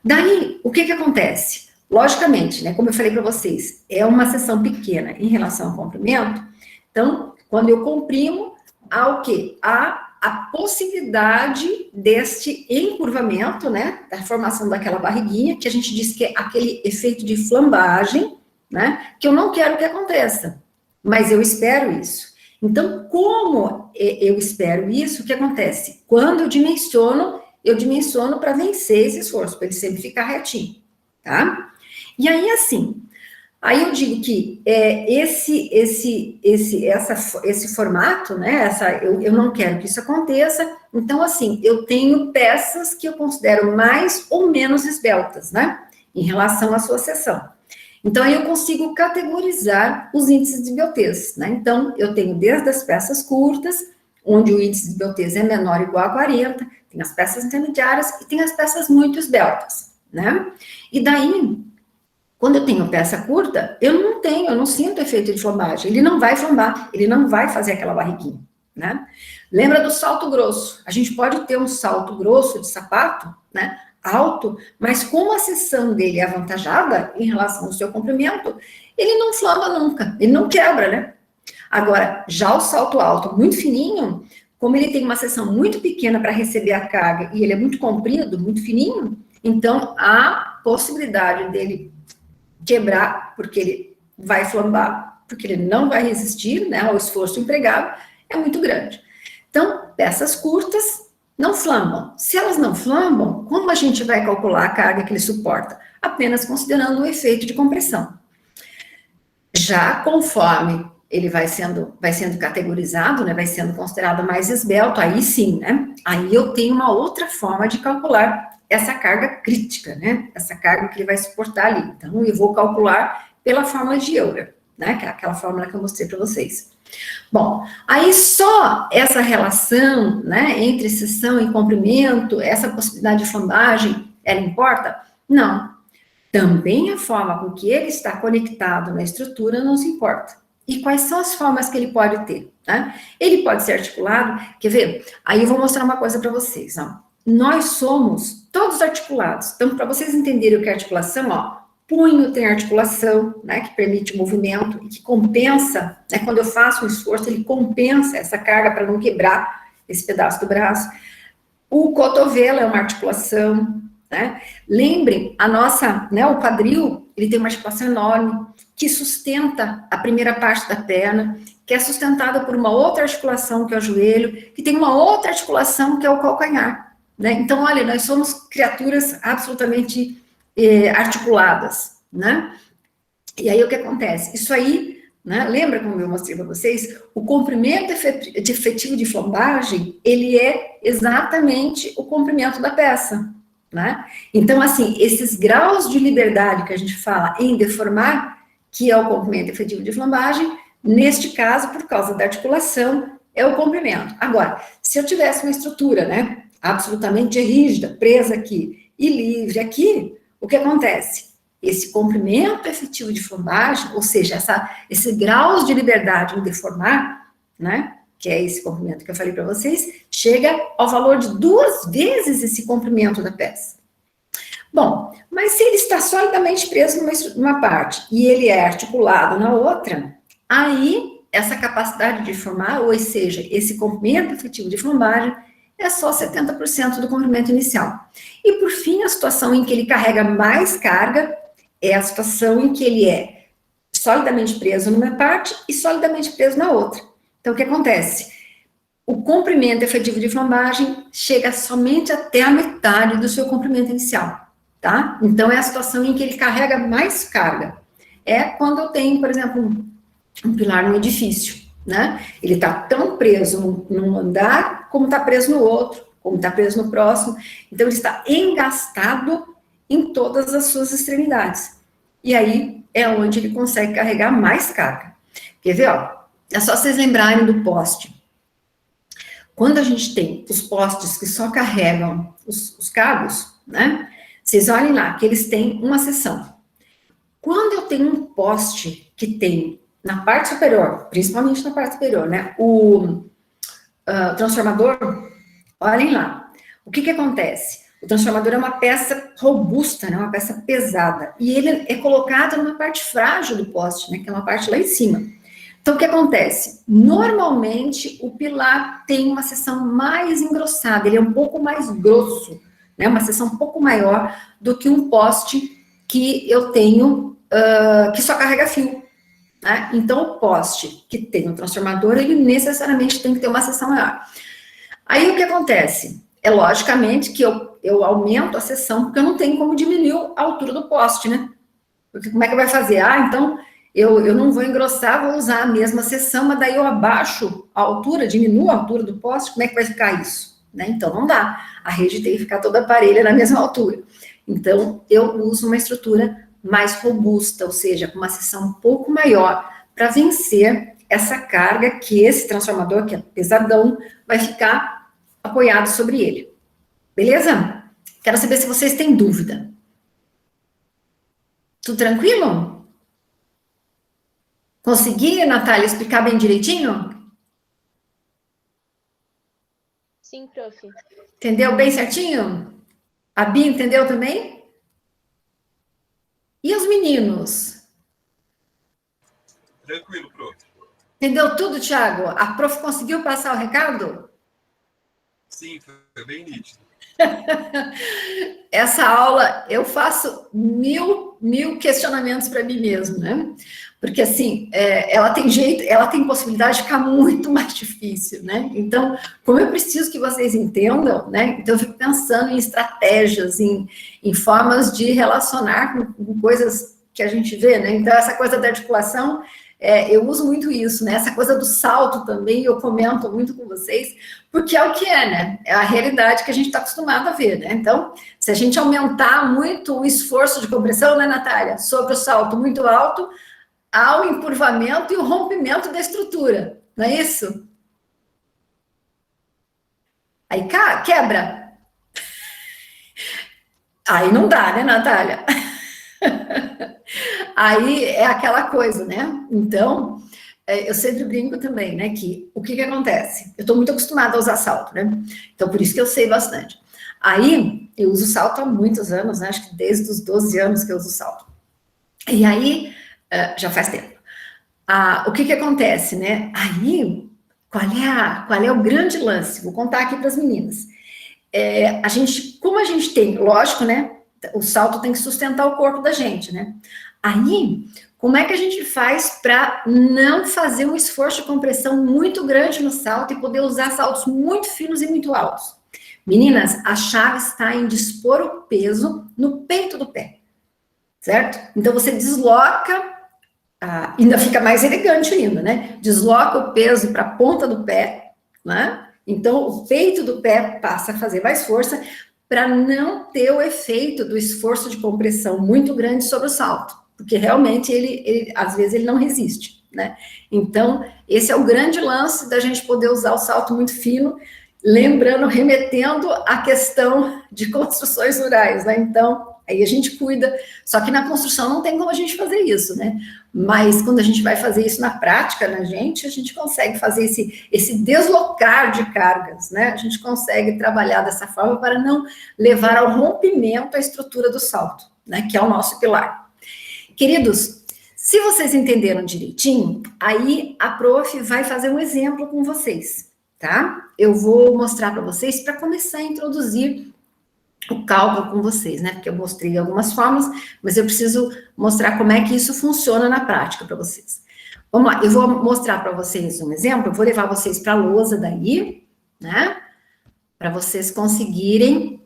Daí, o que acontece? Logicamente, né, como eu falei para vocês, é uma seção pequena em relação ao comprimento, então, quando eu comprimo, há o quê? Há a possibilidade deste encurvamento, né, da formação daquela barriguinha, que a gente diz que é aquele efeito de flambagem, né, que eu não quero que aconteça, mas eu espero isso. Então, como eu espero isso, o que acontece? Quando eu dimensiono para vencer esse esforço, para ele sempre ficar retinho, tá? E aí, assim, aí eu digo que esse formato, né, eu não quero que isso aconteça, então, assim, eu tenho peças que eu considero mais ou menos esbeltas, né, em relação à sua seção. Então, aí eu consigo categorizar os índices de esbeltez, né? Então, eu tenho desde as peças curtas, onde o índice de esbeltez é menor ou igual a 40, tem as peças intermediárias e tem as peças muito esbeltas, né? E daí, quando eu tenho peça curta, eu não sinto efeito de flambagem, ele não vai flambar, ele não vai fazer aquela barriguinha, né? Lembra do salto grosso? A gente pode ter um salto grosso de sapato, né? Alto, mas como a seção dele é avantajada em relação ao seu comprimento, ele não flamba nunca, ele não quebra, né? Agora, já o salto alto muito fininho, como ele tem uma seção muito pequena para receber a carga e ele é muito comprido, muito fininho, então a possibilidade dele quebrar, porque ele vai flambar, porque ele não vai resistir, né, ao esforço empregado, é muito grande. Então, peças curtas não flambam. Se elas não flambam, como a gente vai calcular a carga que ele suporta? Apenas considerando o efeito de compressão. Já conforme ele vai sendo categorizado, né, vai sendo considerado mais esbelto, aí sim, né, aí eu tenho uma outra forma de calcular essa carga crítica, né, essa carga que ele vai suportar ali. Então, eu vou calcular pela fórmula de Euler, né, que é aquela fórmula que eu mostrei para vocês. Bom, aí só essa relação, né, entre seção e comprimento, essa possibilidade de flambagem, ela importa? Não. Também a forma com que ele está conectado na estrutura nos importa. E quais são as formas que ele pode ter, né? Ele pode ser articulado, quer ver? Aí eu vou mostrar uma coisa para vocês, ó. Nós somos todos articulados. Então, para vocês entenderem o que é articulação, ó, punho tem articulação, né, que permite o movimento e que compensa, né, quando eu faço um esforço, ele compensa essa carga para não quebrar esse pedaço do braço. O cotovelo é uma articulação, né? Lembrem, a nossa, né, o quadril, ele tem uma articulação enorme, que sustenta a primeira parte da perna, que é sustentada por uma outra articulação, que é o joelho, que tem uma outra articulação, que é o calcanhar, né? Então, olha, nós somos criaturas absolutamente articuladas, né? E aí, o que acontece? Isso aí, né, lembra como eu mostrei para vocês? O comprimento efetivo de flambagem, ele é exatamente o comprimento da peça, né? Então, assim, esses graus de liberdade que a gente fala em deformar, que é o comprimento efetivo de flambagem, neste caso, por causa da articulação, é o comprimento. Agora, se eu tivesse uma estrutura, né, absolutamente rígida, presa aqui, e livre aqui, o que acontece? Esse comprimento efetivo de flambagem, ou seja, esse grau de liberdade em deformar, né, que é esse comprimento que eu falei para vocês, chega ao valor de 2 vezes esse comprimento da peça. Bom, mas se ele está solidamente preso numa parte e ele é articulado na outra, aí essa capacidade de formar, ou seja, esse comprimento efetivo de flambagem, é só 70% do comprimento inicial. E por fim, a situação em que ele carrega mais carga é a situação em que ele é solidamente preso numa parte e solidamente preso na outra. Então, o que acontece? O comprimento efetivo de flambagem chega somente até a metade do seu comprimento inicial, tá? Então, é a situação em que ele carrega mais carga. É quando eu tenho, por exemplo, um pilar no edifício, né? Ele está tão preso num andar, como está preso no outro, como está preso no próximo. Então, ele está engastado em todas as suas extremidades. E aí, é onde ele consegue carregar mais carga. Quer ver, ó? É só vocês lembrarem do poste. Quando a gente tem os postes que só carregam os cabos, né? Vocês olhem lá, que eles têm uma seção. Quando eu tenho um poste que tem na parte superior, principalmente na parte superior, né? O transformador, olhem lá. O que acontece? O transformador é uma peça robusta, né? Uma peça pesada. E ele é colocado numa parte frágil do poste, né? Que é uma parte lá em cima. Então, o que acontece? Normalmente, o pilar tem uma seção mais engrossada, ele é um pouco mais grosso, né? Uma seção um pouco maior do que um poste que eu tenho, que só carrega fio, né? Então, o poste que tem um transformador, ele necessariamente tem que ter uma seção maior. Aí, o que acontece? É logicamente que eu aumento a seção, porque eu não tenho como diminuir a altura do poste, né? Porque como é que vai fazer? Então... Eu não vou engrossar, vou usar a mesma seção, mas daí eu abaixo a altura, diminuo a altura do poste, como é que vai ficar isso? Né? Então, não dá. A rede tem que ficar toda parelha na mesma altura. Então, eu uso uma estrutura mais robusta, ou seja, com uma seção um pouco maior, para vencer essa carga que esse transformador, que é pesadão, vai ficar apoiado sobre ele. Beleza? Quero saber se vocês têm dúvida. Tudo tranquilo? Consegui, Natália, explicar bem direitinho? Sim, prof. Entendeu bem certinho? A Bia entendeu também? E os meninos? Tranquilo, prof. Entendeu tudo, Thiago? A prof conseguiu passar o recado? Sim, foi bem nítido. Essa aula, eu faço mil questionamentos para mim mesmo, né? Porque, assim, ela tem possibilidade de ficar muito mais difícil, né? Então, como eu preciso que vocês entendam, né? Então, eu fico pensando em estratégias, em formas de relacionar com coisas que a gente vê, né? Então, essa coisa da articulação, eu uso muito isso, né? Essa coisa do salto também, eu comento muito com vocês, porque é o que é, né? É a realidade que a gente está acostumado a ver, né? Então, se a gente aumentar muito o esforço de compressão, né, Natália? Sobre o salto muito alto, há o encurvamento e o rompimento da estrutura, não é isso? Aí quebra. Aí não dá, né, Natália? Aí é aquela coisa, né? Então, eu sempre brinco também, né, que o que acontece? Eu estou muito acostumada a usar salto, né? Então, por isso que eu sei bastante. Aí, eu uso salto há muitos anos, né? Acho que desde os 12 anos que eu uso salto. E aí, já faz tempo. O que acontece, né? Aí, qual é o grande lance? Vou contar aqui para as meninas. Como a gente tem, lógico, né? O salto tem que sustentar o corpo da gente, né? Aí, como é que a gente faz para não fazer um esforço de compressão muito grande no salto e poder usar saltos muito finos e muito altos? Meninas, a chave está em dispor o peso no peito do pé, certo? Então, você desloca, ainda fica mais elegante ainda, né? Desloca o peso para a ponta do pé, né? Então, o peito do pé passa a fazer mais força para não ter o efeito do esforço de compressão muito grande sobre o salto, porque realmente ele às vezes ele não resiste, né? Então, esse é o grande lance da gente poder usar o salto muito fino, lembrando, remetendo à questão de construções rurais, né? Então, aí a gente cuida, só que na construção não tem como a gente fazer isso, né? Mas quando a gente vai fazer isso na prática, a gente consegue fazer esse deslocar de cargas, né? A gente consegue trabalhar dessa forma para não levar ao rompimento a estrutura do salto, né? Que é o nosso pilar. Queridos, se vocês entenderam direitinho, aí a prof vai fazer um exemplo com vocês, tá? Eu vou mostrar para vocês para começar a introduzir o cálculo com vocês, né? Porque eu mostrei algumas formas, mas eu preciso mostrar como é que isso funciona na prática para vocês. Vamos lá, eu vou mostrar para vocês um exemplo, eu vou levar vocês para a lousa daí, né? Para vocês conseguirem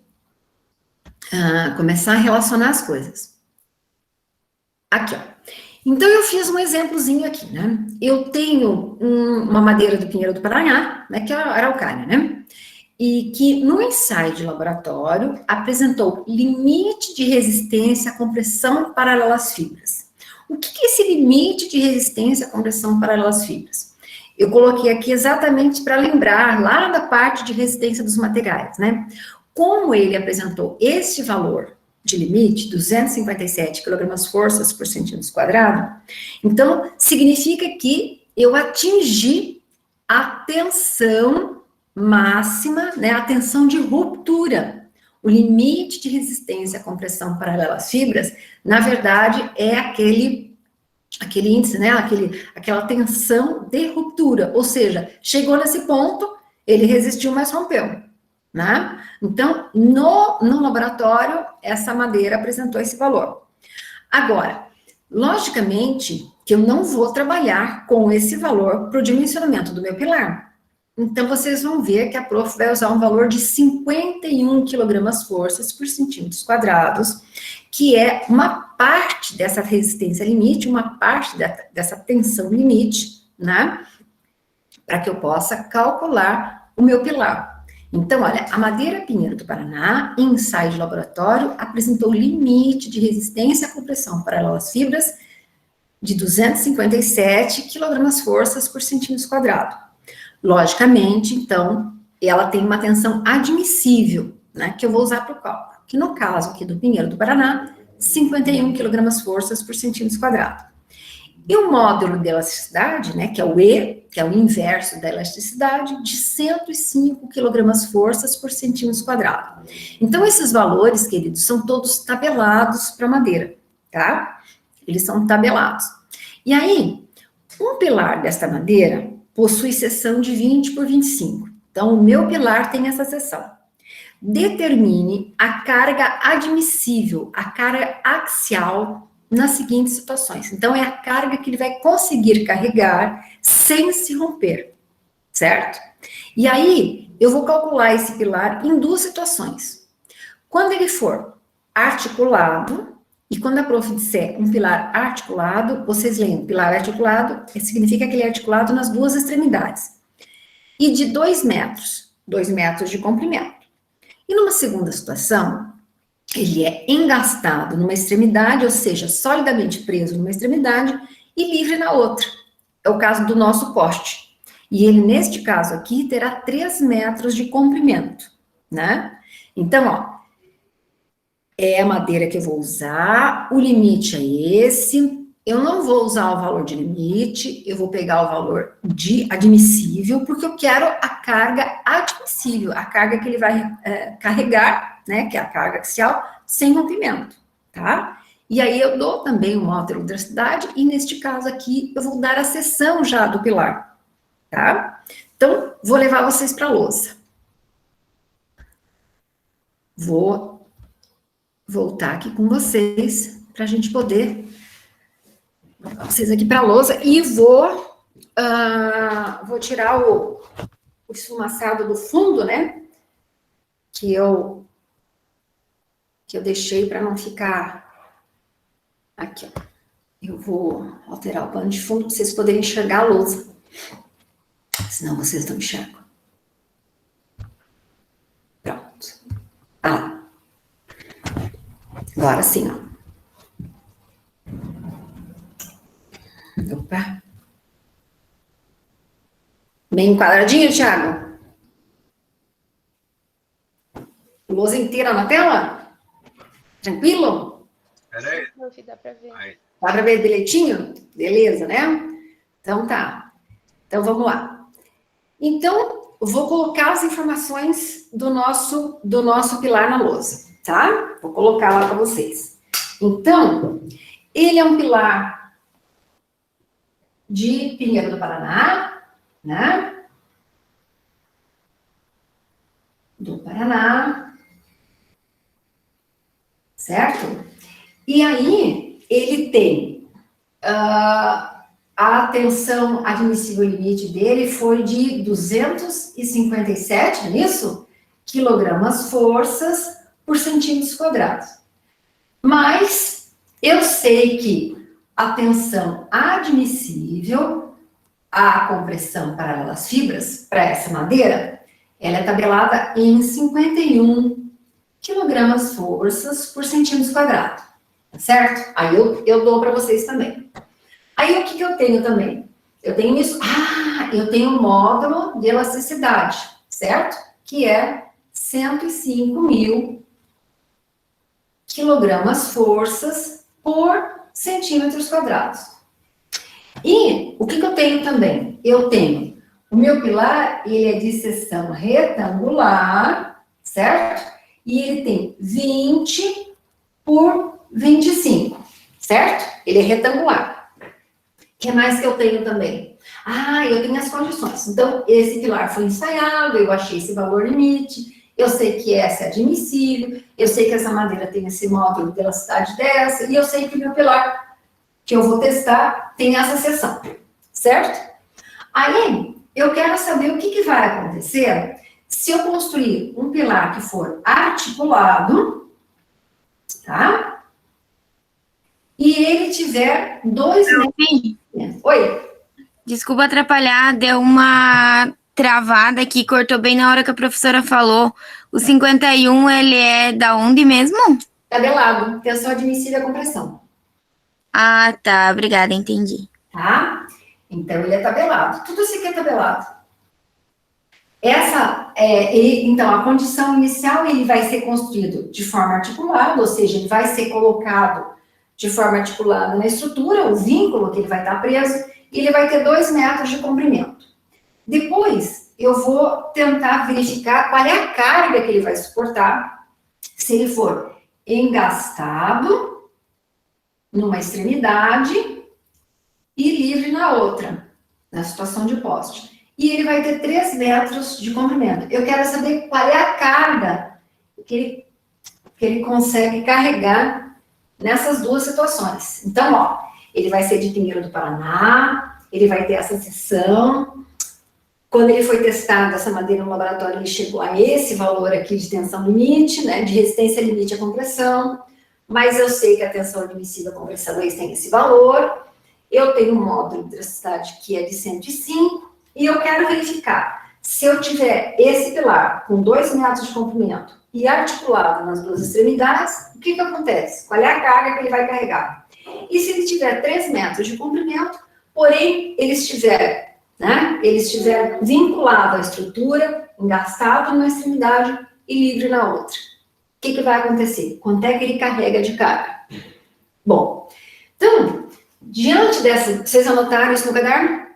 começar a relacionar as coisas. Aqui, ó. Então, eu fiz um exemplozinho aqui, né? Eu tenho uma madeira do Pinheiro do Paraná, né? Que é a araucária, né? E que no ensaio de laboratório apresentou limite de resistência à compressão paralela às fibras. O que é esse limite de resistência à compressão paralela às fibras? Eu coloquei aqui exatamente para lembrar lá da parte de resistência dos materiais, né? Como ele apresentou este valor de limite, 257 kgfs por centímetro quadrado, então significa que eu atingi a tensão máxima, né, a tensão de ruptura. O limite de resistência à compressão paralela às fibras, na verdade, é aquele índice, né, aquela tensão de ruptura, ou seja, chegou nesse ponto, ele resistiu, mas rompeu, né? Então, no laboratório, essa madeira apresentou esse valor. Agora, logicamente, que eu não vou trabalhar com esse valor para o dimensionamento do meu pilar. Então, vocês vão ver que a prof vai usar um valor de 51 kgfs por centímetros quadrados, que é uma parte dessa resistência limite, uma parte dessa tensão limite, né? Para que eu possa calcular o meu pilar. Então, olha, a madeira Pinheiro do Paraná, em ensaio de laboratório, apresentou limite de resistência à compressão paralela às fibras de 257 kgfs por centímetro quadrado. Logicamente, então, ela tem uma tensão admissível, né, que eu vou usar para o cálculo, que no caso aqui do Pinheiro do Paraná, 51 kgfs por centímetro quadrado. E o módulo de elasticidade, né, que é o E, que é o inverso da elasticidade, de 105 kgfs por centímetro quadrado. Então, esses valores, queridos, são todos tabelados para madeira, tá? Eles são tabelados. E aí, um pilar desta madeira possui seção de 20 por 25. Então, o meu pilar tem essa seção. Determine a carga admissível, a carga axial, nas seguintes situações. Então, é a carga que ele vai conseguir carregar sem se romper, certo? E aí, eu vou calcular esse pilar em duas situações. Quando ele for articulado E quando a prof disser um pilar articulado, vocês leem, pilar articulado significa que ele é articulado nas duas extremidades. E de 2 metros de comprimento. E numa segunda situação, ele é engastado numa extremidade, ou seja, solidamente preso numa extremidade e livre na outra. É o caso do nosso poste. E ele, neste caso aqui, terá 3 metros de comprimento, né? Então, ó, é a madeira que eu vou usar, o limite é esse, eu não vou usar o valor de limite, eu vou pegar o valor de admissível, porque eu quero a carga admissível, a carga que ele vai carregar, né, que é a carga axial, sem rompimento, tá? E aí eu dou também uma alta eletricidade, e neste caso aqui eu vou dar a seção já do pilar, tá? Então, vou levar vocês para a lousa. Vou voltar aqui com vocês, para a gente poder levar vocês aqui para a lousa, e vou tirar o esfumaçado do fundo, né, que eu deixei para não ficar aqui, ó. Eu vou alterar o pano de fundo para vocês poderem enxergar a lousa, senão vocês não enxergam. Pronto. Agora sim, ó. Opa. Bem quadradinho, Thiago? Lousa inteira na tela? Tranquilo? Peraí. Dá pra ver. Aí. Dá para ver direitinho? Beleza, né? Então tá. Então vamos lá. Então, eu vou colocar as informações do nosso pilar na lousa, tá? Vou colocar lá para vocês. Então, ele é um pilar de Pinheiro do Paraná, né? Do Paraná. Certo? E aí, ele tem a tensão admissível limite dele foi de 257, não é isso? Quilogramas forças por centímetros quadrados. Mas eu sei que a tensão admissível, a compressão paralela às fibras, para essa madeira, ela é tabelada em 51 quilogramas forças por centímetros quadrados, tá certo? Aí eu dou para vocês também. Aí o que eu tenho também? Eu tenho isso, eu tenho um módulo de elasticidade, certo? Que é 105.000 quilogramas forças por centímetros quadrados. E o que eu tenho também? Eu tenho o meu pilar, ele é de seção retangular, certo? E ele tem 20 por 25, certo? Ele é retangular. O que mais que eu tenho também? Eu tenho as condições. Então, esse pilar foi ensaiado, eu achei esse valor limite, eu sei que essa é admissível, eu sei que essa madeira tem esse módulo de elasticidade dessa, e eu sei que o meu pilar, que eu vou testar, tem essa seção, certo? Aí, eu quero saber o que vai acontecer se eu construir um pilar que for articulado, tá? E ele tiver 2 metros. Oi? Desculpa atrapalhar, deu uma travada aqui, cortou bem na hora que a professora falou. O 51, ele é da onde mesmo? Tabelado, tensão admissível à compressão. Ah, tá, obrigada, entendi. Tá? Então, ele é tabelado. Tudo isso aqui é tabelado. Então, a condição inicial, ele vai ser construído de forma articulada, ou seja, ele vai ser colocado de forma articulada na estrutura, o vínculo que ele vai estar preso, e ele vai ter 2 metros de comprimento. Depois, eu vou tentar verificar qual é a carga que ele vai suportar, se ele for engastado numa extremidade e livre na outra, na situação de poste. E ele vai ter 3 metros de comprimento. Eu quero saber qual é a carga que ele consegue carregar nessas duas situações. Então, ó, ele vai ser de Pinheiro do Paraná, ele vai ter essa seção. Quando ele foi testado, essa madeira no laboratório, ele chegou a esse valor aqui de tensão limite, né, de resistência limite à compressão, mas eu sei que a tensão admissível compressão ex tem esse valor, eu tenho um módulo de elasticidade que é de 105, e eu quero verificar se eu tiver esse pilar com 2 metros de comprimento e articulado nas duas extremidades, o que acontece? Qual é a carga que ele vai carregar? E se ele tiver 3 metros de comprimento, porém ele estiver vinculado à estrutura, engastado numa extremidade e livre na outra, o que vai acontecer? Quanto é que ele carrega de carga? Bom, então, diante dessa... Vocês anotaram isso no caderno?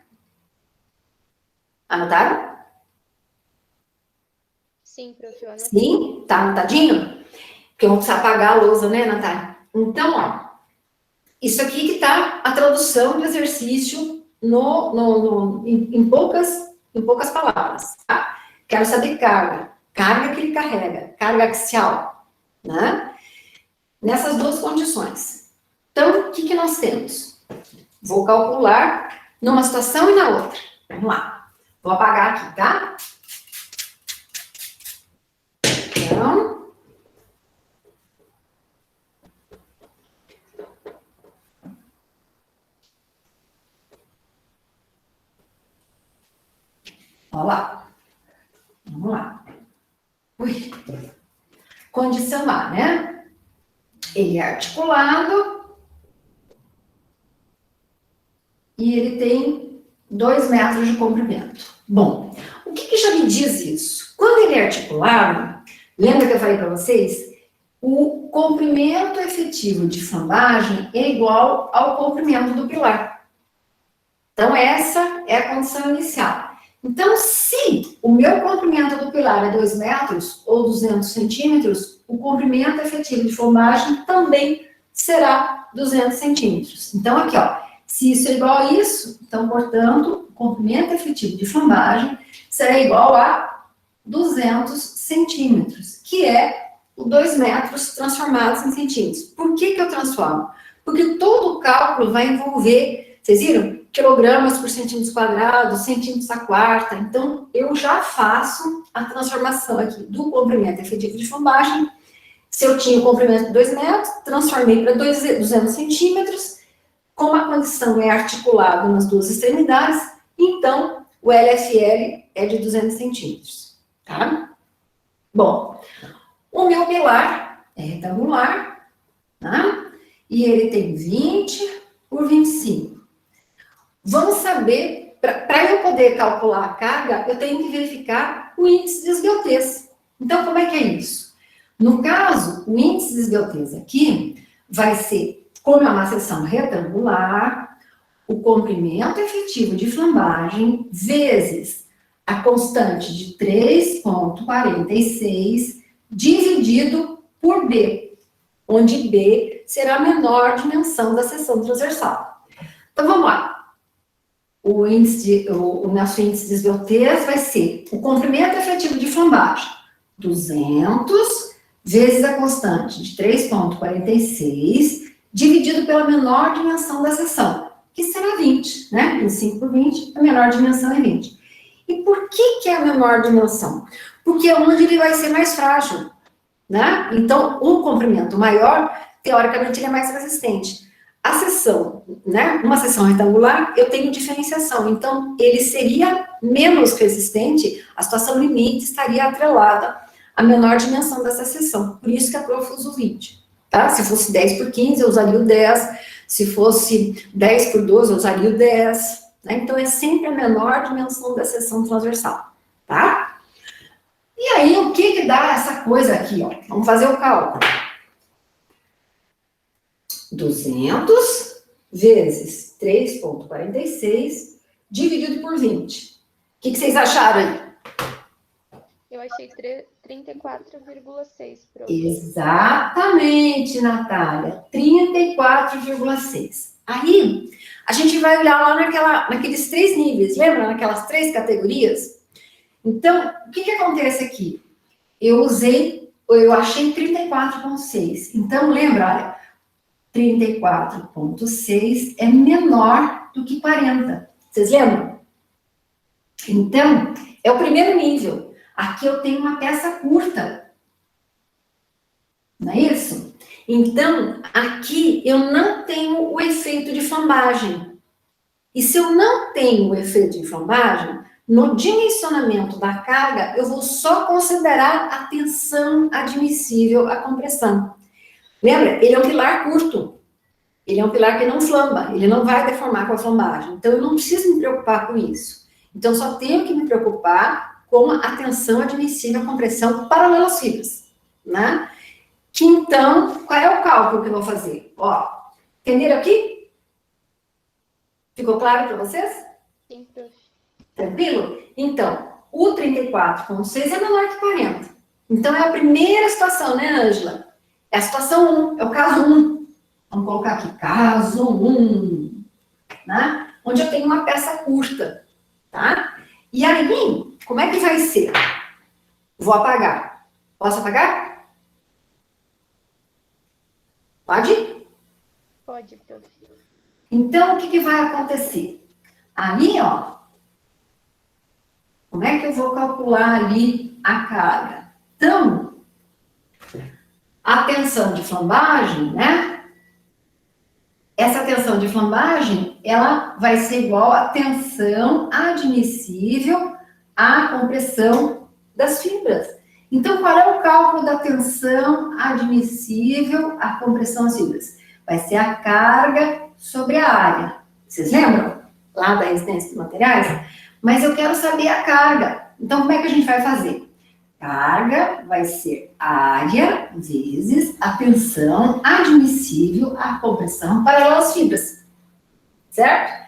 Anotaram? Sim, prof, eu anotei. Sim? Tá anotadinho? Porque eu vou precisar apagar a lousa, né, Natália? Então, ó, isso aqui que tá a tradução do exercício em poucas palavras, tá? Quero saber carga que ele carrega, carga axial, né? Nessas duas condições. Então, o que nós temos? Vou calcular numa situação e na outra. Vamos lá. Vou apagar aqui, tá? Então, olha lá. Vamos lá. Ui. Condição A, né? Ele é articulado e ele tem 2 metros de comprimento. Bom, o que já me diz isso? Quando ele é articulado, lembra que eu falei para vocês? O comprimento efetivo de flambagem é igual ao comprimento do pilar. Então, essa é a condição inicial. Então, se o meu comprimento do pilar é 2 metros ou 200 centímetros, o comprimento efetivo de flambagem também será 200 centímetros. Então, aqui, ó, se isso é igual a isso, então, portanto, o comprimento efetivo de flambagem será igual a 200 centímetros, que é o 2 metros transformados em centímetros. Por que eu transformo? Porque todo o cálculo vai envolver, vocês viram? Quilogramas por centímetros quadrados, centímetros a quarta. Então, eu já faço a transformação aqui do comprimento efetivo de flambagem. Se eu tinha o comprimento de 2 metros, transformei para 200 centímetros. Como a condição é articulado nas duas extremidades, então, o LFL é de 200 centímetros, tá? Bom, o meu pilar é retangular, tá? E ele tem 20 por 25. Vamos saber, para eu poder calcular a carga, eu tenho que verificar o índice de esgueltez. Então, como é que é isso? No caso, o índice de esgueltez aqui vai ser, como é uma seção retangular, o comprimento efetivo de flambagem vezes a constante de 3,46 dividido por B, onde B será a menor dimensão da seção transversal. Então, vamos lá. O nosso índice de esgueltez vai ser o comprimento efetivo de flambagem, 200 vezes a constante de 3,46, dividido pela menor dimensão da seção, que será 20, né? 25 por 20, a menor dimensão é 20. E por que é a menor dimensão? Porque é onde ele vai ser mais frágil, né? Então, o comprimento maior, teoricamente, ele é mais resistente. A seção, né, uma seção retangular, eu tenho diferenciação, então ele seria menos resistente, a situação limite estaria atrelada à menor dimensão dessa seção, por isso que a prof usa o 20, tá? Se fosse 10 por 15, eu usaria o 10, se fosse 10 por 12, eu usaria o 10, né? Então é sempre a menor dimensão da seção transversal, tá? E aí, o que dá essa coisa aqui, ó? Vamos fazer o cálculo. 200 vezes 3,46 dividido por 20. O que vocês acharam aí? Eu achei 34,6, prof. Exatamente, Natália. 34,6. Aí, a gente vai olhar lá naqueles 3 níveis, lembra? Naquelas 3 categorias? Então, o que acontece aqui? Eu achei 34,6. Então, lembra, olha, 34,6 é menor do que 40. Vocês lembram? Então, é o primeiro nível. Aqui eu tenho uma peça curta. Não é isso? Então, aqui eu não tenho o efeito de flambagem. E se eu não tenho o efeito de flambagem, no dimensionamento da carga, eu vou só considerar a tensão admissível à compressão. Lembra? Ele é um pilar curto. Ele é um pilar que não flamba. Ele não vai deformar com a flambagem. Então, eu não preciso me preocupar com isso. Então, só tenho que me preocupar com a tensão admissível à compressão paralela às fibras, né? Que então, qual é o cálculo que eu vou fazer? Ó, entenderam aqui? Ficou claro para vocês? Sim, prof. Tranquilo? Então, o 34,6 é menor que 40. Então, é a primeira situação, né, Ângela? É a situação 1, é o caso 1. Vamos colocar aqui, caso 1, né? Onde eu tenho uma peça curta, tá? E aí, como é que vai ser? Vou apagar. Posso apagar? Pode? Pode, prof. Então, o que vai acontecer? Aí, ó, como é que eu vou calcular ali a carga? Então, a tensão de flambagem, né? Essa tensão de flambagem, ela vai ser igual à tensão admissível à compressão das fibras. Então, qual é o cálculo da tensão admissível à compressão das fibras? Vai ser a carga sobre a área. Vocês lembram? Lá da resistência dos materiais? Mas eu quero saber a carga. Então, como é que a gente vai fazer? Carga vai ser área vezes a tensão admissível à compressão paralela às fibras. Certo?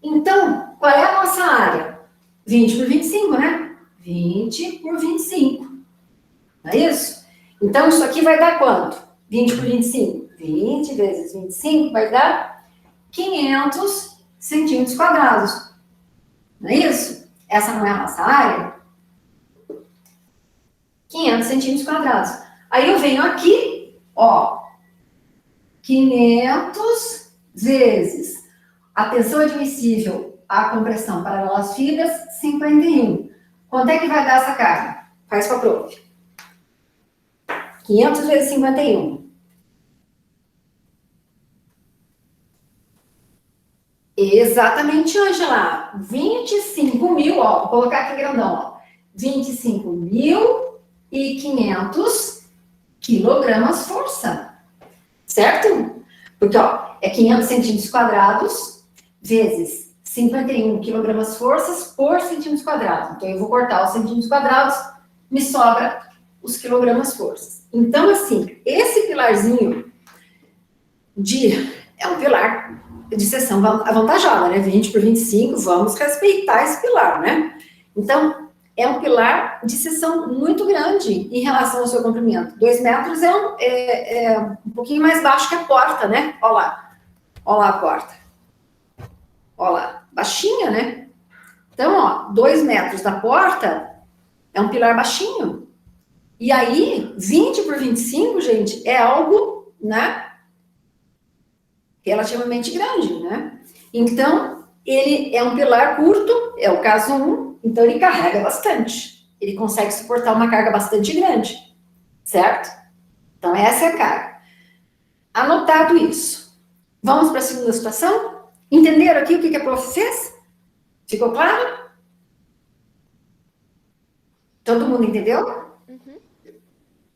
Então, qual é a nossa área? 20 por 25, né? 20 por 25. Não é isso? Então, isso aqui vai dar quanto? 20 por 25. 20 vezes 25 vai dar 500 centímetros quadrados. Não é isso? Essa não é a nossa área? 500 centímetros quadrados. Aí eu venho aqui, ó, 500 vezes a tensão admissível à compressão paralela às fibras, 51. Quanto é que vai dar essa carga? Faz com a prof. 500 vezes 51. Exatamente, Ângela. 25 mil, ó, vou colocar aqui grandão, ó. 25.500 quilogramas força. Certo? Porque, ó, é 500 centímetros quadrados vezes 51 quilogramas forças por centímetros quadrados. Então, eu vou cortar os centímetros quadrados, me sobra os quilogramas forças. Então, assim, esse pilarzinho é um pilar de seção avantajada, né? 20 por 25, vamos respeitar esse pilar, né? Então, é um pilar de seção muito grande em relação ao seu comprimento. 2 metros é um pouquinho mais baixo que a porta, né? Olha lá a porta. Olha lá, baixinha, né? Então, ó, 2 metros da porta é um pilar baixinho. E aí, 20 por 25, gente, é algo, né? Relativamente grande, né? Então, ele é um pilar curto, é o caso 1, então ele carrega bastante. Ele consegue suportar uma carga bastante grande, certo? Então, essa é a carga. Anotado isso. Vamos para a segunda situação? Entenderam aqui o que a prof fez? Ficou claro? Todo mundo entendeu? Uhum.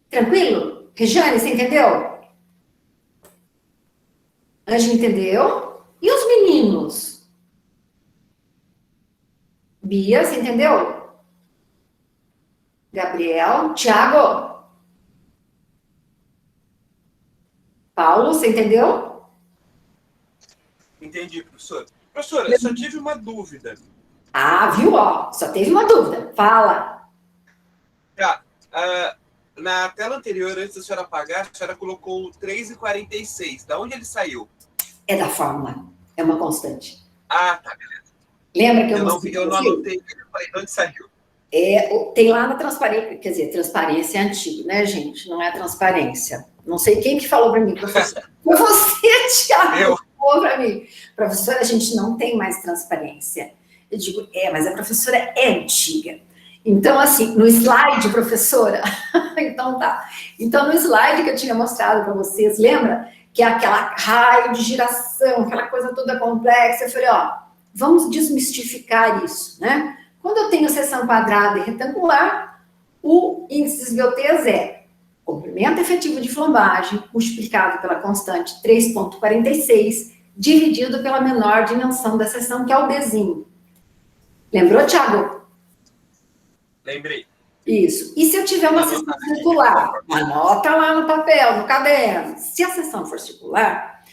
Tranquilo? Regiane, você entendeu? Ângela entendeu? E os meninos? Bia, você entendeu? Gabriel, Thiago? Paulo, você entendeu? Entendi, professora. Professora, eu só tive uma dúvida. Ah, viu? Ó, só teve uma dúvida. Fala. Na tela anterior, antes da senhora apagar, a senhora colocou 3,46. Da onde ele saiu? É da fórmula. É uma constante. Ah, tá, beleza. Lembra que Eu não anotei, eu falei, de onde saiu? Tem lá na transparência, quer dizer, transparência é antigo, né, gente? Não é transparência. Não sei quem que falou para mim, professor. Foi você, Thiago, que falou para mim. Professora, a gente não tem mais transparência. Eu digo, mas a professora é antiga. Então, assim, no slide, professora, então tá. Então, no slide que eu tinha mostrado para vocês, lembra? Que é aquela raio de giração, aquela coisa toda complexa. Eu falei, ó, vamos desmistificar isso, né? Quando eu tenho seção quadrada e retangular, o índice de esbeltez é comprimento efetivo de flambagem multiplicado pela constante 3,46, dividido pela menor dimensão da seção, que é o Bzinho. Lembrou, Thiago? Lembrei. Isso. E se eu tiver uma seção circular? Anota lá no papel, no caderno. Se a seção for circular,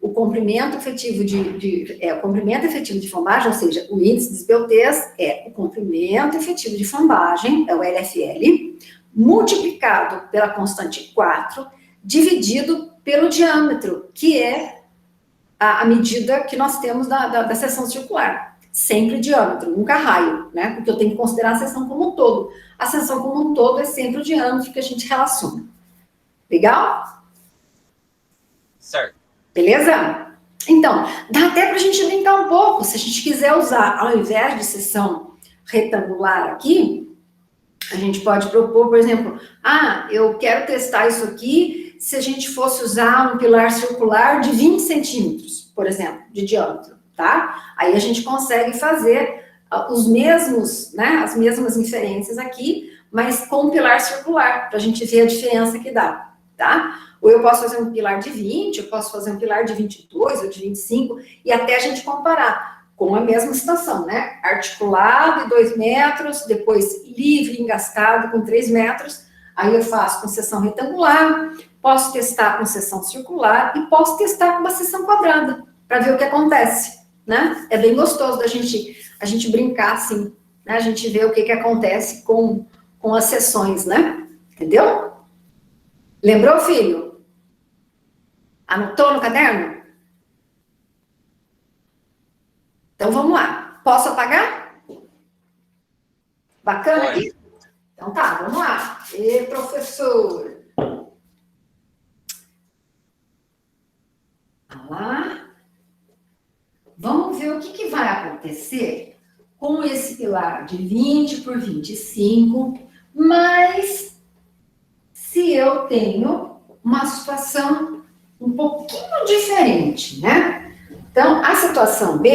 o comprimento efetivo o comprimento efetivo de flambagem, ou seja, o índice de esbeltez é o comprimento efetivo de flambagem, é o LFL, multiplicado pela constante 4, dividido pelo diâmetro, que é a medida que nós temos da seção circular. Sempre diâmetro, nunca raio, né? Porque eu tenho que considerar a seção como um todo. A seção como um todo é sempre o diâmetro que a gente relaciona. Legal? Certo. Beleza? Então, dá até para a gente brincar um pouco. Se a gente quiser usar, ao invés de seção retangular aqui, a gente pode propor, por exemplo, eu quero testar isso aqui se a gente fosse usar um pilar circular de 20 centímetros, por exemplo, de diâmetro, tá? Aí a gente consegue fazer os mesmos, né, as mesmas inferências aqui, mas com um pilar circular, para a gente ver a diferença que dá, tá? Ou eu posso fazer um pilar de 20, eu posso fazer um pilar de 22 ou de 25, e até a gente comparar com a mesma situação, né? Articulado, 2 metros, depois livre, engastado, com 3 metros, aí eu faço com seção retangular, posso testar com seção circular e posso testar com uma seção quadrada, para ver o que acontece, né? É bem gostoso da gente brincar assim, né? A gente vê o que acontece com as seções, né? Entendeu? Lembrou, filho? Anotou no caderno? Então, vamos lá. Posso apagar? Bacana aqui? Então, tá, vamos lá. E professor? Vamos lá. Vamos ver o que vai acontecer com esse pilar de 20 por 25, mas se eu tenho uma situação um pouquinho diferente, né? Então, a situação B,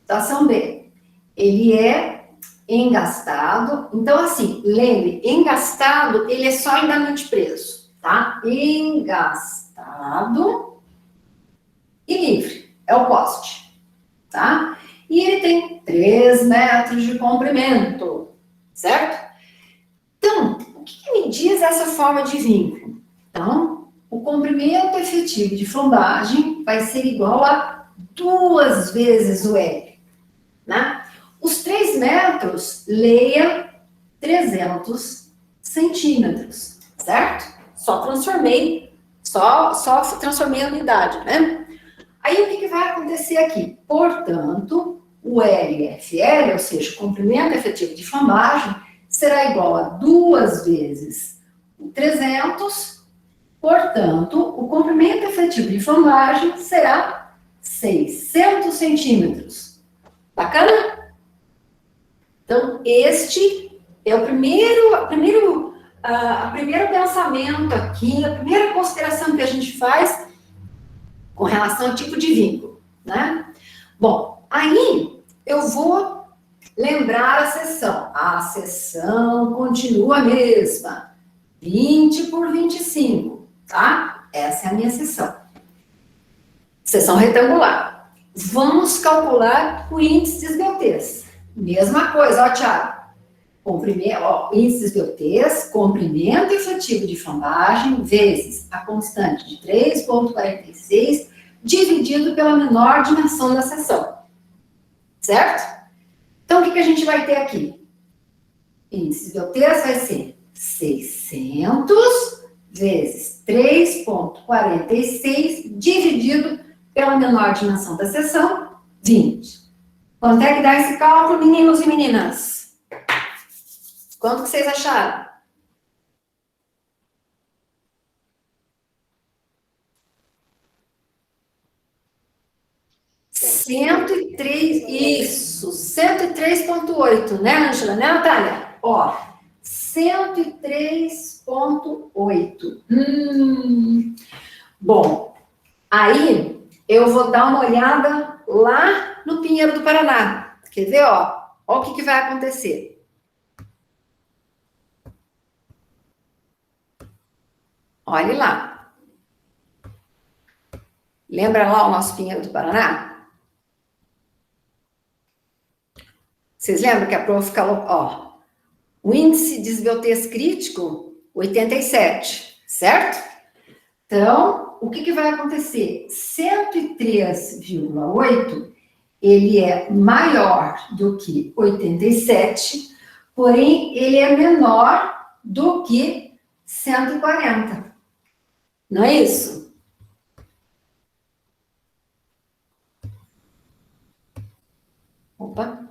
situação B, ele é engastado. Então, assim, lembre, engastado, ele é solidamente preso, tá? Engastado e livre, é o poste, tá? E ele tem 3 metros de comprimento, certo? Então, o que me diz essa forma de vínculo? Então, o comprimento efetivo de flambagem vai ser igual a 2 vezes o L, né? Os 3 metros, leia 300 centímetros, certo? Só transformei a unidade, né? Aí, o que vai acontecer aqui? Portanto, o LFL, ou seja, o comprimento efetivo de flambagem, será igual a 2 vezes o 300, portanto, o comprimento efetivo de flambagem será 600 centímetros. Bacana? Então, este é o primeiro pensamento aqui, a primeira consideração que a gente faz com relação ao tipo de vínculo, né? Bom, aí eu vou lembrar a seção. A seção continua a mesma, 20 por 25, tá? Essa é a minha seção. Seção retangular. Vamos calcular o índice de esbeltez. Mesma coisa, ó, Thiago. Índice de esbeltez, comprimento efetivo de flambagem, vezes a constante de 3,46, dividido pela menor dimensão da seção. Certo? Então, o que a gente vai ter aqui? Índice de esbeltez vai ser 600 vezes 3,46, dividido pela menor dimensão da seção, 20. Quanto é que dá esse cálculo, meninos e meninas? Quanto que vocês acharam? R$ 103, isso. Isso, 103,8, né, Ângela? Né, Natália? Ó, 103,8. Bom, aí eu vou dar uma olhada lá no Pinheiro do Paraná. Quer ver, ó? Ó o que vai acontecer. Olhe lá. Lembra lá o nosso Pinheiro do Paraná? Vocês lembram que a prof falou, ó, o índice de esbeltez crítico, 87, certo? Então, o que vai acontecer? 103,8, ele é maior do que 87, porém, ele é menor do que 140. Não é isso? Opa.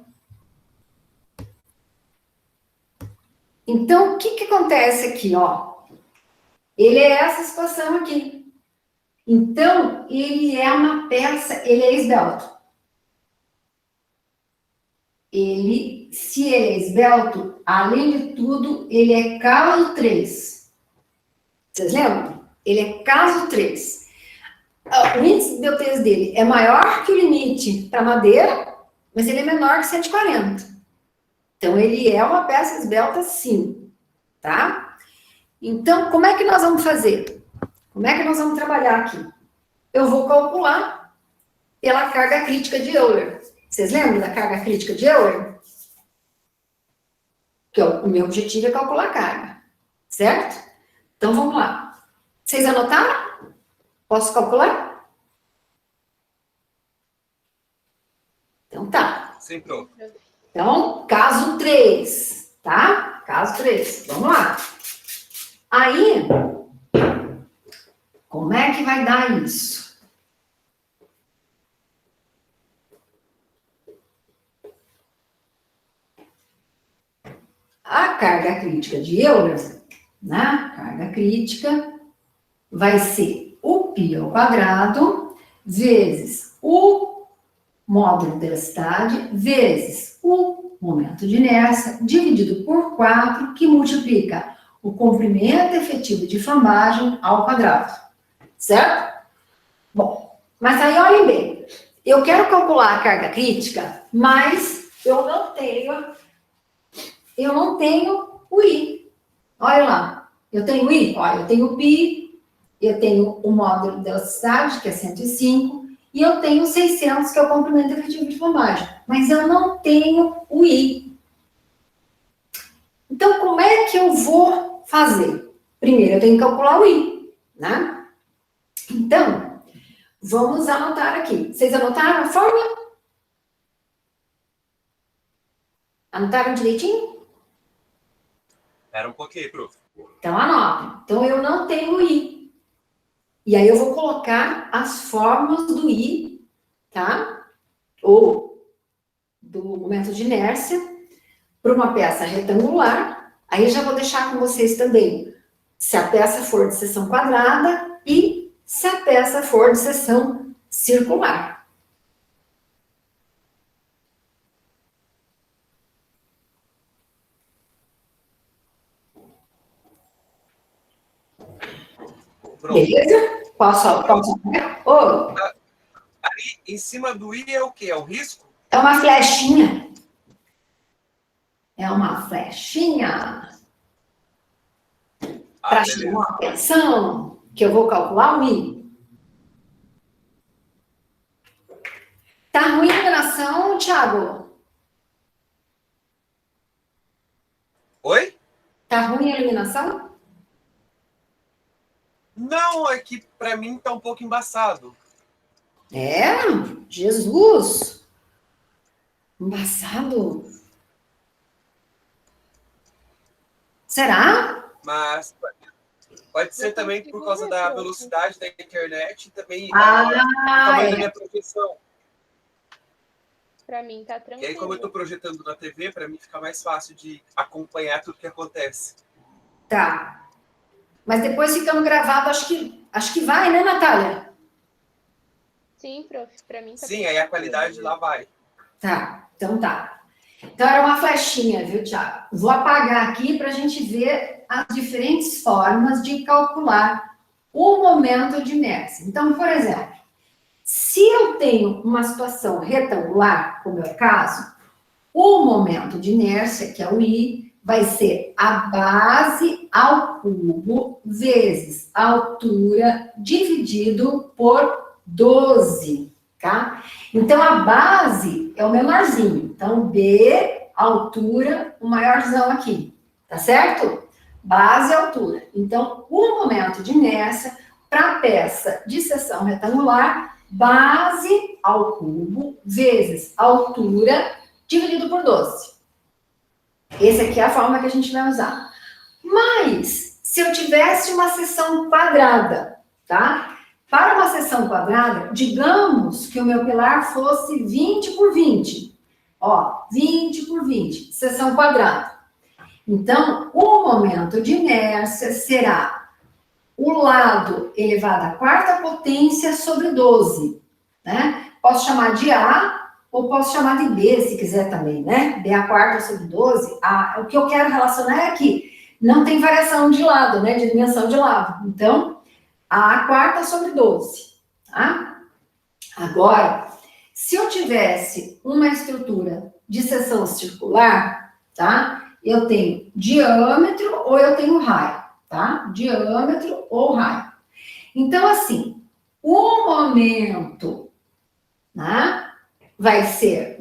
Então, o que acontece aqui, ó? Ele é essa situação aqui. Então, ele é uma peça, ele é esbelto. Se ele é esbelto, além de tudo, ele é caso 3. Vocês lembram? Ele é caso 3. O índice de esbeltez dele é maior que o limite para madeira, mas ele é menor que 140. Então, ele é uma peça esbelta, sim. Tá? Então, como é que nós vamos fazer? Como é que nós vamos trabalhar aqui? Eu vou calcular pela carga crítica de Euler. Vocês lembram da carga crítica de Euler? Que o meu objetivo é calcular a carga. Certo? Então, vamos lá. Vocês anotaram? Posso calcular? Então, tá. Sim, prof. Então, caso 3, tá? Caso 3. Vamos lá. Aí, como é que vai dar isso? A carga crítica de Euler, né? Carga crítica vai ser o π ao quadrado vezes o módulo de velocidade vezes o momento de inércia dividido por 4, que multiplica o comprimento efetivo de flambagem ao quadrado. Certo? Bom, mas aí olhem bem. Eu quero calcular a carga crítica, mas eu não tenho o I. Olha lá. Eu tenho o I? Olha, eu tenho o π, eu tenho o módulo de velocidade, que é 105, e eu tenho 600, que é o comprimento efetivo de flambagem. Mas eu não tenho o I. Então, como é que eu vou fazer? Primeiro, eu tenho que calcular o I, né? Então, vamos anotar aqui. Vocês anotaram a fórmula? Anotaram direitinho? Era um pouquinho, prof. Então, anotem. Então, eu não tenho I. E aí, eu vou colocar as fórmulas do I, tá? Ou do momento de inércia, para uma peça retangular. Aí, eu já vou deixar com vocês também, se a peça for de seção quadrada e se a peça for de seção circular. Pronto. Beleza? Posso? Oh, Ali, em cima do I é o quê? É o risco? é uma flechinha. É uma flechinha. Para chamar a atenção, que eu vou calcular o I. Tá ruim a iluminação, Thiago? Oi? Tá ruim a iluminação? Não, é que pra mim tá um pouco embaçado. É, Jesus. Embaçado. Será? Mas pode ser também por causa da velocidade da internet e também do tamanho da minha projeção. Pra mim tá E tranquilo. aí, como eu tô projetando na TV, pra mim fica mais fácil de acompanhar tudo que acontece. Tá. Mas depois ficando gravado, acho que vai, né, Natália? Sim, prof. Pra mim tá Sim, aí a qualidade lá vai. Tá, então tá. Então era uma flechinha, viu, Thiago? Vou apagar aqui para a gente ver as diferentes formas de calcular o momento de inércia. Então, por exemplo, se eu tenho uma situação retangular, como é o caso, o momento de inércia, que é o I, vai ser a base ao cubo vezes a altura dividido por 12, tá? Então, a base é o menorzinho. Então, B, altura, o maiorzão aqui, tá certo? Base e altura. Então, o momento de inércia para a peça de seção retangular, base ao cubo vezes altura dividido por 12. Essa aqui é a forma que a gente vai usar. Mas, se eu tivesse uma seção quadrada, tá? Para uma seção quadrada, digamos que o meu pilar fosse 20 por 20. Ó, 20 por 20, seção quadrada. Então, o momento de inércia será o lado elevado à quarta potência sobre 12, né? Posso chamar de A ou posso chamar de B, se quiser também, né? B a quarta sobre 12. O que eu quero relacionar é que não tem variação de lado, né? De dimensão de lado. Então, A a quarta sobre 12, tá? Agora, se eu tivesse uma estrutura de seção circular, tá? Eu tenho diâmetro ou eu tenho raio, tá? Diâmetro ou raio. Então, assim, o momento, né? Vai ser,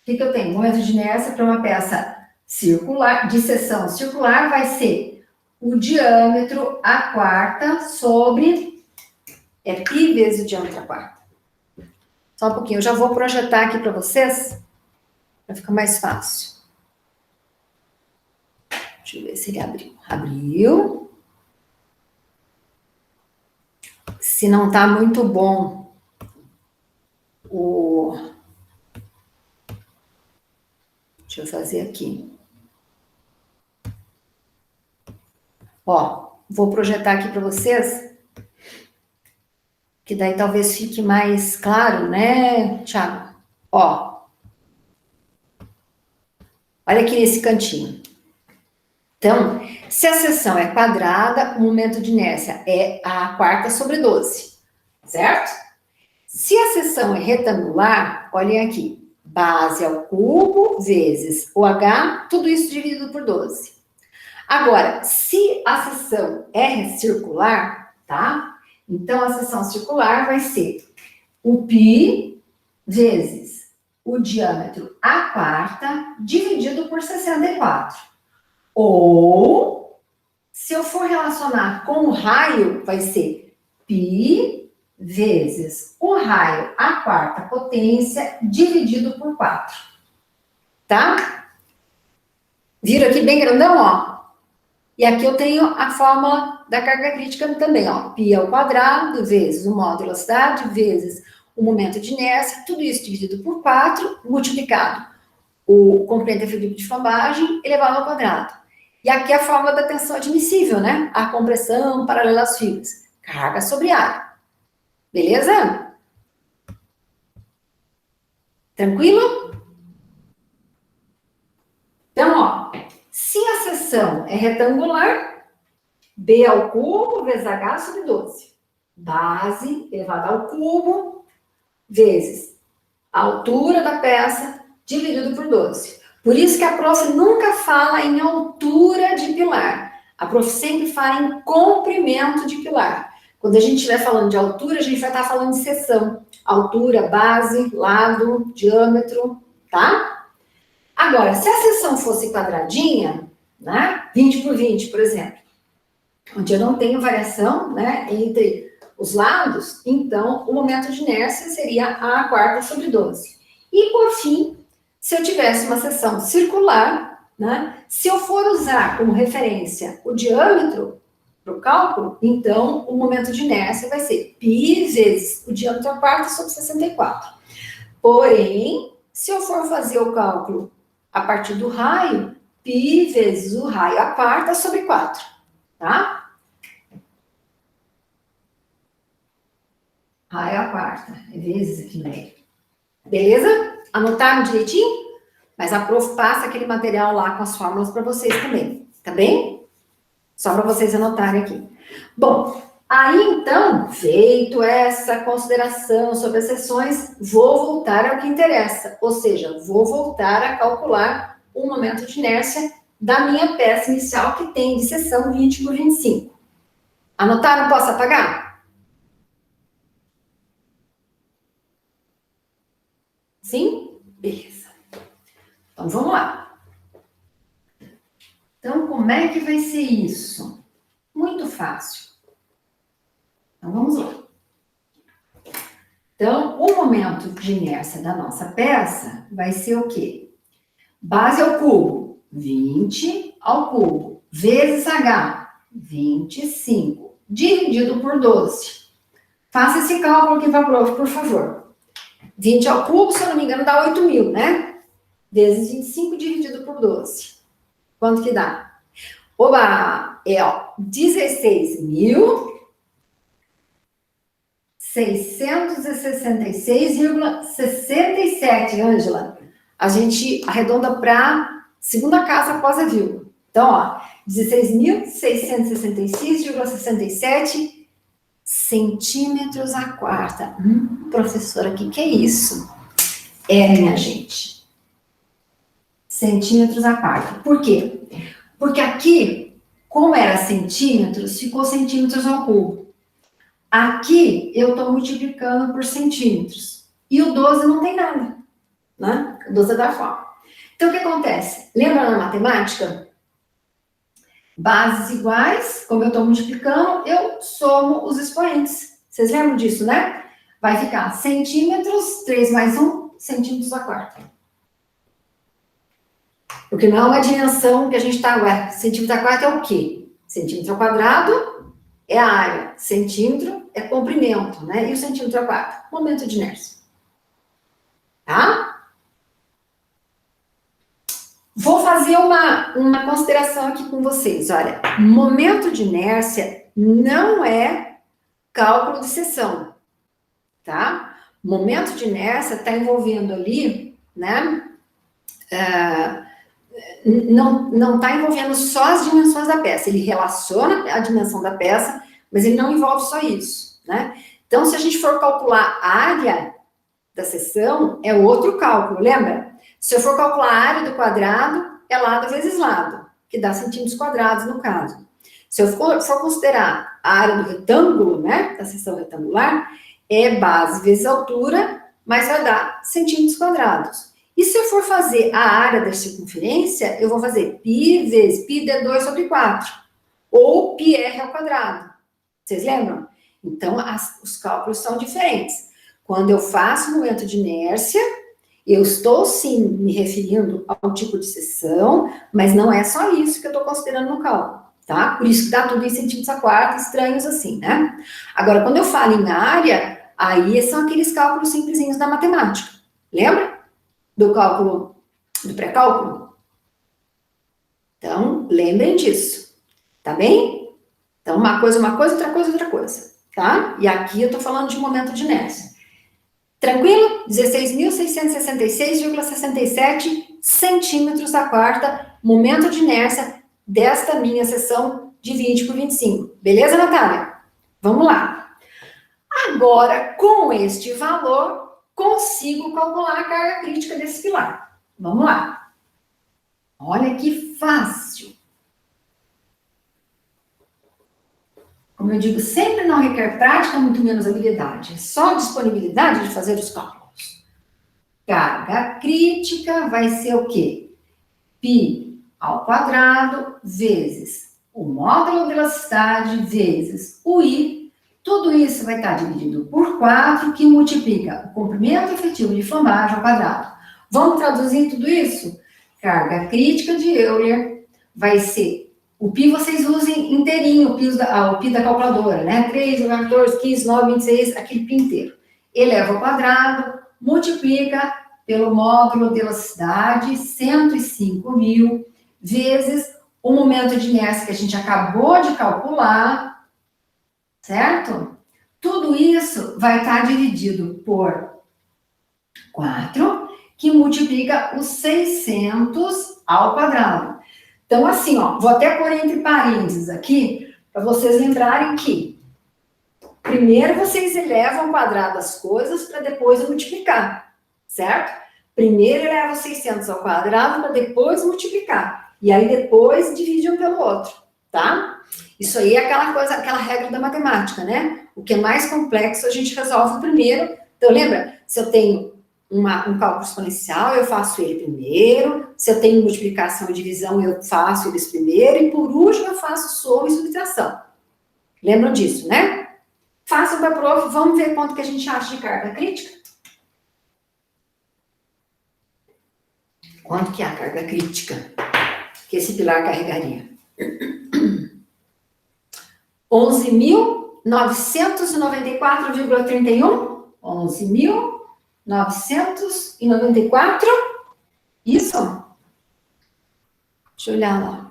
o que eu tenho? Momento de inércia para uma peça circular, de seção circular, vai ser o diâmetro a quarta sobre, π vezes o diâmetro a quarta. Só um pouquinho, eu já vou projetar aqui para vocês, para ficar mais fácil. Deixa eu ver se ele abriu. Abriu. Se não está muito bom Deixa eu fazer aqui. Ó, vou projetar aqui para vocês, que daí talvez fique mais claro, né, Thiago? Ó, olha aqui nesse cantinho. Então, se a seção é quadrada, o momento de inércia é a quarta sobre 12, certo? Se a seção é retangular, olhem aqui, base ao cubo vezes o H, tudo isso dividido por 12. Agora, se a seção é circular, tá? Então, a seção circular vai ser o π vezes o diâmetro a quarta dividido por 64. Ou, se eu for relacionar com o raio, vai ser π vezes o raio a quarta potência dividido por 4. Tá? Viram aqui bem grandão, ó? E aqui eu tenho a fórmula da carga crítica também, ó. Π ao quadrado vezes o módulo de velocidade vezes o momento de inércia, tudo isso dividido por 4, multiplicado o comprimento efetivo de flambagem elevado ao quadrado. E aqui a fórmula da tensão admissível, né? A compressão paralela às fibras. Carga sobre área. Beleza? Tranquilo? Então, ó, se a seção é retangular, B ao cubo vezes H sobre 12. Base elevada ao cubo vezes a altura da peça dividido por 12. Por isso que a prof nunca fala em altura de pilar. A prof sempre fala em comprimento de pilar. Quando a gente estiver falando de altura, a gente vai estar falando de seção. Altura, base, lado, diâmetro, tá? Agora, se a seção fosse quadradinha, né? 20 por 20, por exemplo, onde eu não tenho variação, né, entre os lados, então o momento de inércia seria A quarta sobre 12. E, por fim, se eu tivesse uma seção circular, né, se eu for usar como referência o diâmetro para o cálculo, então o momento de inércia vai ser π vezes o diâmetro a quarta sobre 64. Porém, se eu for fazer o cálculo a partir do raio, π vezes o raio a quarta sobre 4, tá? Raio a quarta, vezes aqui no meio. Beleza? Anotaram direitinho? Mas a prof passa aquele material lá com as fórmulas para vocês também, tá bem? Só para vocês anotarem aqui. Bom, aí então, feito essa consideração sobre as seções, vou voltar ao que interessa, ou seja, vou voltar a calcular o momento de inércia da minha peça inicial, que tem de seção 20 por 25. Anotaram? Posso apagar? Sim? Beleza. Então, vamos lá. Então, como é que vai ser isso? Muito fácil. Então, vamos lá. Então, o momento de inércia da nossa peça vai ser o quê? Base ao cubo, 20 ao cubo, vezes H, 25, dividido por 12. Faça esse cálculo aqui para a prof, por favor. 20 ao cubo, se eu não me engano, dá 8.000, né? Vezes 25 dividido por 12. Quanto que dá? Oba! É, ó, 16.666,67, Ângela. A gente arredonda para segunda casa após a vírgula. Então, ó, 16.666,67 centímetros a quarta. Professora, o que é isso? Minha gente. Centímetros a quarta. Por quê? Porque aqui, como era centímetros, ficou centímetros ao cubo. Aqui, eu estou multiplicando por centímetros. E o 12 não tem nada, né? O 12 é da forma. Então, o que acontece? Lembra na matemática? Bases iguais, como eu estou multiplicando, eu somo os expoentes. Vocês lembram disso, né? Vai ficar centímetros, 3 mais 1, centímetros a quarta. Porque não é uma dimensão que a gente está... centímetro a quarta é o quê? Centímetro ao quadrado é a área. Centímetro é comprimento, né? E o centímetro a quarta? Momento de inércia. Tá? Vou fazer uma consideração aqui com vocês. Olha, momento de inércia não é cálculo de seção. Tá? Momento de inércia está envolvendo ali, né? Não está envolvendo só as dimensões da peça, ele relaciona a dimensão da peça, mas ele não envolve só isso, né? Então, se a gente for calcular a área da seção, é outro cálculo, lembra? Se eu for calcular a área do quadrado, é lado vezes lado, que dá centímetros quadrados no caso. Se eu for considerar a área do retângulo, né, da seção retangular, é base vezes altura, mas vai dar centímetros quadrados. E se eu for fazer a área da circunferência, eu vou fazer π vezes π de 2 sobre 4. Ou πr ao quadrado. Vocês lembram? Então, os cálculos são diferentes. Quando eu faço momento de inércia, eu estou, sim, me referindo ao tipo de seção, mas não é só isso que eu estou considerando no cálculo, tá? Por isso que dá tudo em centímetros a quarta, estranhos assim, né? Agora, quando eu falo em área, aí são aqueles cálculos simplesinhos da matemática. Lembra? Do cálculo, do pré-cálculo. Então, lembrem disso, tá bem? Então, uma coisa, outra coisa, tá? E aqui eu tô falando de momento de inércia. Tranquilo? 16.666,67 centímetros a quarta, momento de inércia desta minha seção de 20 por 25. Beleza, Natália? Vamos lá. Agora, com este valor, consigo calcular a carga crítica desse pilar. Vamos lá. Olha que fácil. Como eu digo, sempre não requer prática, muito menos habilidade. É só disponibilidade de fazer os cálculos. Carga crítica vai ser o quê? π ao quadrado vezes o módulo de elasticidade vezes o I. Tudo isso vai estar dividido por 4, que multiplica o comprimento efetivo de flambagem ao quadrado. Vamos traduzir tudo isso? Carga crítica de Euler vai ser... O π vocês usem inteirinho, o π da calculadora, né? 3, 14, 15, 9, 26, aquele π inteiro. Eleva ao quadrado, multiplica pelo módulo de elasticidade, 105.000, vezes o momento de inércia que a gente acabou de calcular, certo? Tudo isso vai estar dividido por 4, que multiplica os 600 ao quadrado. Então, assim, ó, vou até pôr entre parênteses aqui, para vocês lembrarem que primeiro vocês elevam ao quadrado as coisas para depois multiplicar, certo? Primeiro eleva os 600 ao quadrado para depois multiplicar. E aí depois divide um pelo outro, tá? Isso aí é aquela coisa, aquela regra da matemática, né? O que é mais complexo a gente resolve primeiro. Então, lembra? Se eu tenho um cálculo exponencial, eu faço ele primeiro. Se eu tenho multiplicação e divisão, eu faço eles primeiro. E por último, eu faço soma e subtração. Lembram disso, né? Façam para a prof, vamos ver quanto que a gente acha de carga crítica. Quanto que é a carga crítica que esse pilar carregaria? 11.994,31? 11.994? Isso? Deixa eu olhar lá.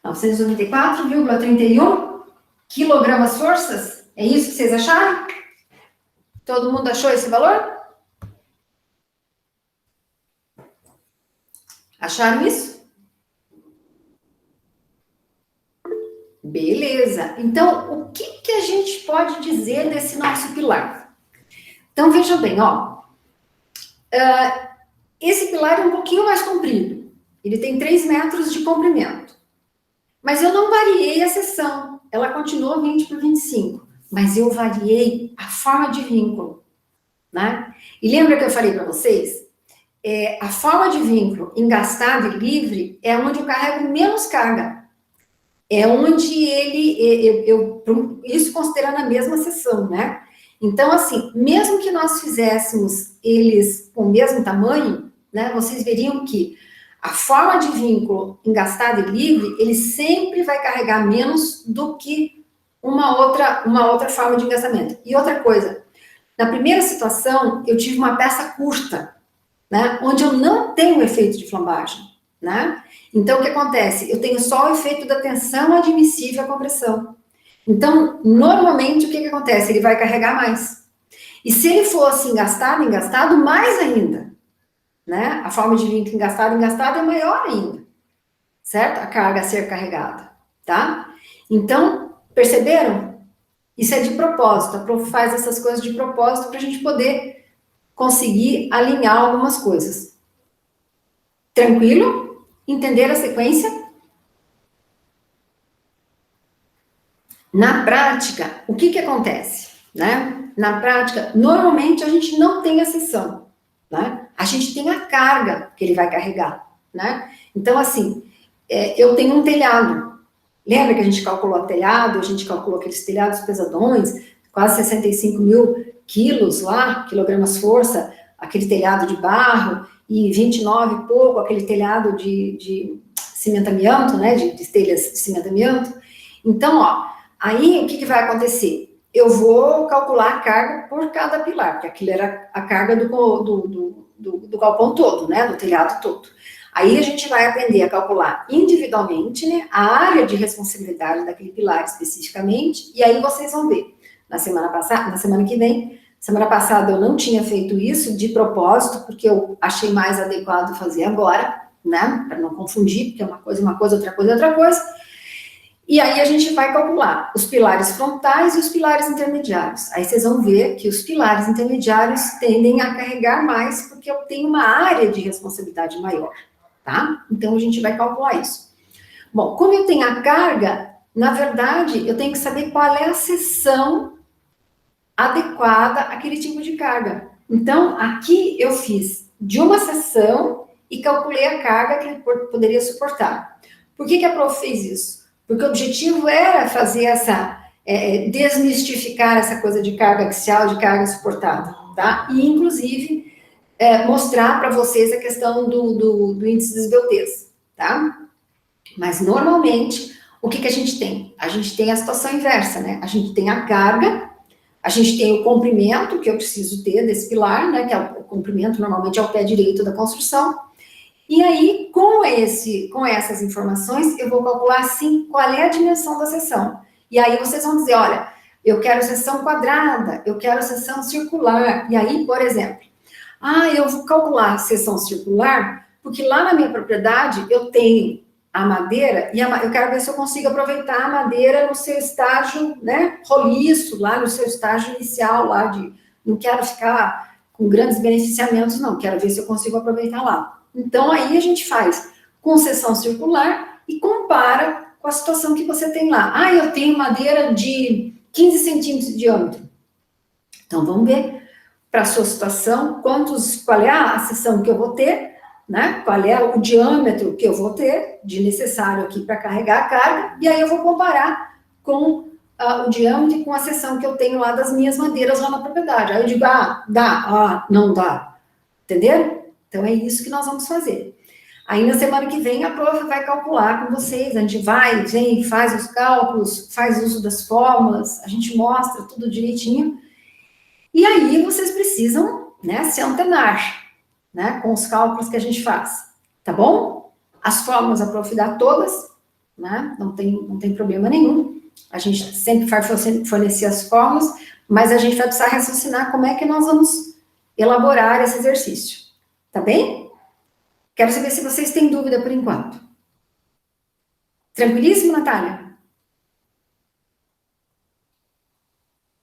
(994,31 quilogramas forças? É isso que vocês acharam? Todo mundo achou esse valor? Acharam isso? Beleza. Então, o que a gente pode dizer desse nosso pilar? Então, veja bem, ó. Esse pilar é um pouquinho mais comprido. Ele tem 3 metros de comprimento. Mas eu não variei a seção. Ela continuou 20 por 25. Mas eu variei a forma de vínculo, né? E lembra que eu falei para vocês? A forma de vínculo engastado e livre é onde eu carrego menos carga. É onde isso considerando a mesma seção, né? Então, assim, mesmo que nós fizéssemos eles com o mesmo tamanho, né? Vocês veriam que a forma de vínculo engastado e livre, ele sempre vai carregar menos do que uma outra forma de engastamento. E outra coisa, na primeira situação, eu tive uma peça curta, né, onde eu não tenho efeito de flambagem, né? Então, o que acontece? Eu tenho só o efeito da tensão admissível à compressão. Então, normalmente, o que acontece? Ele vai carregar mais. E se ele fosse engastado, mais ainda, né? A forma de vínculo engastado é maior ainda, certo? A carga a ser carregada, tá? Então, perceberam? Isso é de propósito. A prof faz essas coisas de propósito para a gente poder conseguir alinhar algumas coisas. Tranquilo? Entender a sequência? Na prática, o que acontece, né? Na prática, normalmente a gente não tem a seção, né? A gente tem a carga que ele vai carregar, né? Então, assim, eu tenho um telhado. Lembra que a gente calculou o telhado? A gente calculou aqueles telhados pesadões, quase 65 mil quilos lá, quilogramas força, aquele telhado de barro, e 29 e pouco, aquele telhado de cimento amianto, né? De telhas de cimento amianto. Então, ó, aí o que vai acontecer? Eu vou calcular a carga por cada pilar, porque aquilo era a carga do galpão todo, né? Do telhado todo. Aí a gente vai aprender a calcular individualmente, né, a área de responsabilidade daquele pilar especificamente, e aí vocês vão ver. Na semana que vem, semana passada eu não tinha feito isso de propósito, porque eu achei mais adequado fazer agora, né, para não confundir, porque é uma coisa, outra coisa. E aí a gente vai calcular os pilares frontais e os pilares intermediários. Aí vocês vão ver que os pilares intermediários tendem a carregar mais, porque eu tenho uma área de responsabilidade maior. Tá? Então, a gente vai calcular isso. Bom, como eu tenho a carga, na verdade, eu tenho que saber qual é a seção adequada àquele tipo de carga. Então, aqui eu fiz de uma seção e calculei a carga que ele poderia suportar. Por que a prof fez isso? Porque o objetivo era fazer desmistificar essa coisa de carga axial, de carga suportada, tá? E, inclusive, mostrar para vocês a questão do índice de esbeltez, tá? Mas, normalmente, o que a gente tem? A gente tem a situação inversa, né? A gente tem a carga, a gente tem o comprimento que eu preciso ter desse pilar, né? Que é o comprimento, normalmente, é o pé direito da construção. E aí, com essas informações, eu vou calcular, assim, qual é a dimensão da seção. E aí, vocês vão dizer, olha, eu quero seção quadrada, eu quero seção circular. E aí, por exemplo, eu vou calcular a seção circular, porque lá na minha propriedade eu tenho a madeira, e eu quero ver se eu consigo aproveitar a madeira no seu estágio, né, roliço, lá no seu estágio inicial, lá não quero ficar com grandes beneficiamentos, não, quero ver se eu consigo aproveitar lá. Então, aí a gente faz com seção circular e compara com a situação que você tem lá. Eu tenho madeira de 15 centímetros de diâmetro. Então, vamos ver para a sua situação, qual é a seção que eu vou ter, né? Qual é o diâmetro que eu vou ter de necessário aqui para carregar a carga, e aí eu vou comparar com o diâmetro e com a seção que eu tenho lá das minhas madeiras lá na propriedade. Aí eu digo, dá, não dá. Entenderam? Então, é isso que nós vamos fazer. Aí, na semana que vem, a prof vai calcular com vocês, a gente vem, faz os cálculos, faz uso das fórmulas, a gente mostra tudo direitinho, e aí vocês precisam, né, se antenar, né, com os cálculos que a gente faz, tá bom? As fórmulas a prof dá todas, né, não tem problema nenhum, a gente sempre vai fornecer as fórmulas, mas a gente vai precisar raciocinar como é que nós vamos elaborar esse exercício, tá bem? Quero saber se vocês têm dúvida por enquanto. Tranquilíssimo, Natália?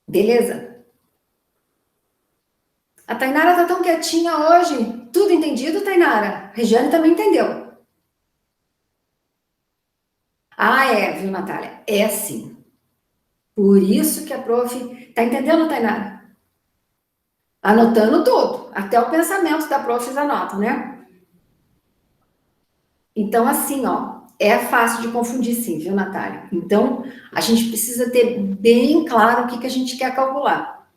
Beleza? A Tainara tá tão quietinha hoje. Tudo entendido, Tainara? Regiane também entendeu. Viu, Natália? É sim. Por isso que a prof... Tá entendendo, Tainara? Anotando tudo. Até o pensamento da prof anota, né? Então, assim, é fácil de confundir sim, viu, Natália? Então, a gente precisa ter bem claro o que a gente quer calcular.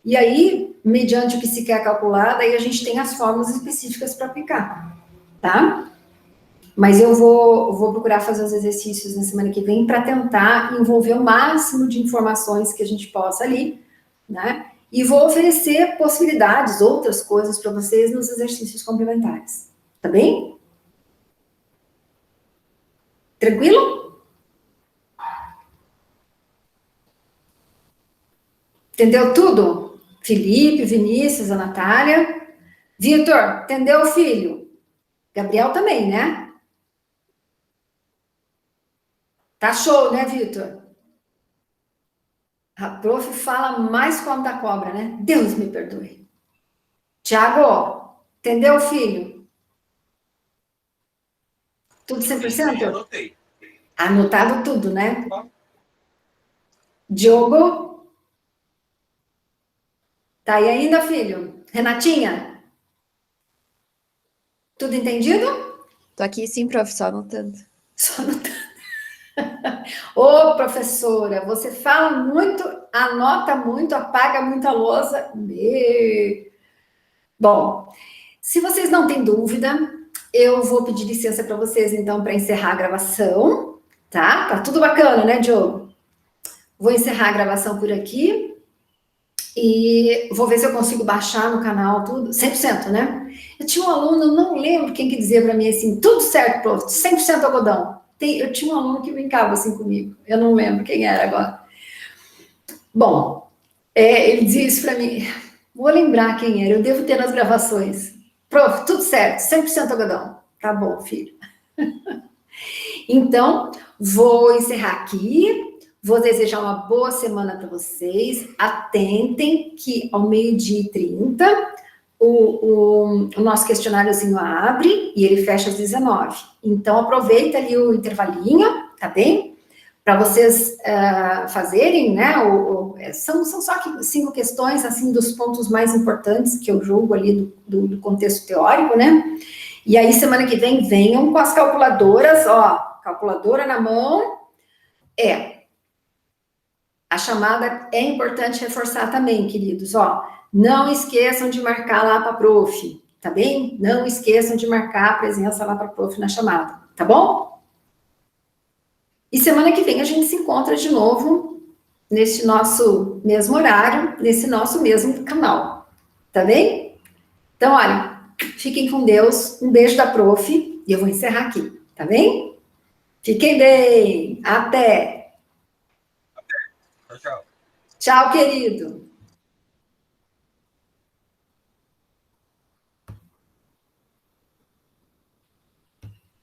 E aí, mediante o que se quer calcular, daí a gente tem as fórmulas específicas para aplicar, tá? Mas eu vou procurar fazer os exercícios na semana que vem para tentar envolver o máximo de informações que a gente possa ali, né? E vou oferecer possibilidades, outras coisas para vocês nos exercícios complementares, tá bem? Tranquilo? Entendeu tudo? Felipe, Vinícius, a Natália. Vitor, entendeu, filho? Gabriel também, né? Tá show, né, Vitor? A prof fala mais como da cobra, né? Deus me perdoe. Tiago, entendeu, filho? Tudo 100%? Eu anotei. Anotado tudo, né? Diogo? Tá aí ainda, filho? Renatinha? Tudo entendido? Tô aqui sim, prof, só anotando. Só anotando. Ô, professora, você fala muito, anota muito, apaga muita lousa. Bom, se vocês não têm dúvida, eu vou pedir licença para vocês, então, para encerrar a gravação, tá? Tá tudo bacana, né, Diogo? Vou encerrar a gravação por aqui e vou ver se eu consigo baixar no canal tudo, 100%, né? Eu tinha um aluno, eu não lembro quem que dizia para mim assim, tudo certo, prof, 100% algodão. Eu tinha um aluno que brincava assim comigo, eu não lembro quem era agora. Bom, ele dizia isso para mim, vou lembrar quem era, eu devo ter nas gravações. Prof, tudo certo, 100% algodão. Tá bom, filho. Então, vou encerrar aqui, vou desejar uma boa semana para vocês, atentem que ao 12h30, o nosso questionáriozinho abre e ele fecha às 19h. Então, aproveita ali o intervalinho, tá bem? Para vocês fazerem, né? São só 5 questões, assim, dos pontos mais importantes que eu julgo ali do contexto teórico, né? E aí, semana que vem, venham com as calculadoras, calculadora na mão. A chamada é importante reforçar também, queridos, não esqueçam de marcar lá para a prof, tá bem? Não esqueçam de marcar a presença lá para a prof na chamada, tá bom? E semana que vem a gente se encontra de novo nesse nosso mesmo horário, nesse nosso mesmo canal, tá bem? Então, olha, fiquem com Deus, um beijo da prof, e eu vou encerrar aqui, tá bem? Fiquem bem, até! Tchau, tchau. Tchau, querido.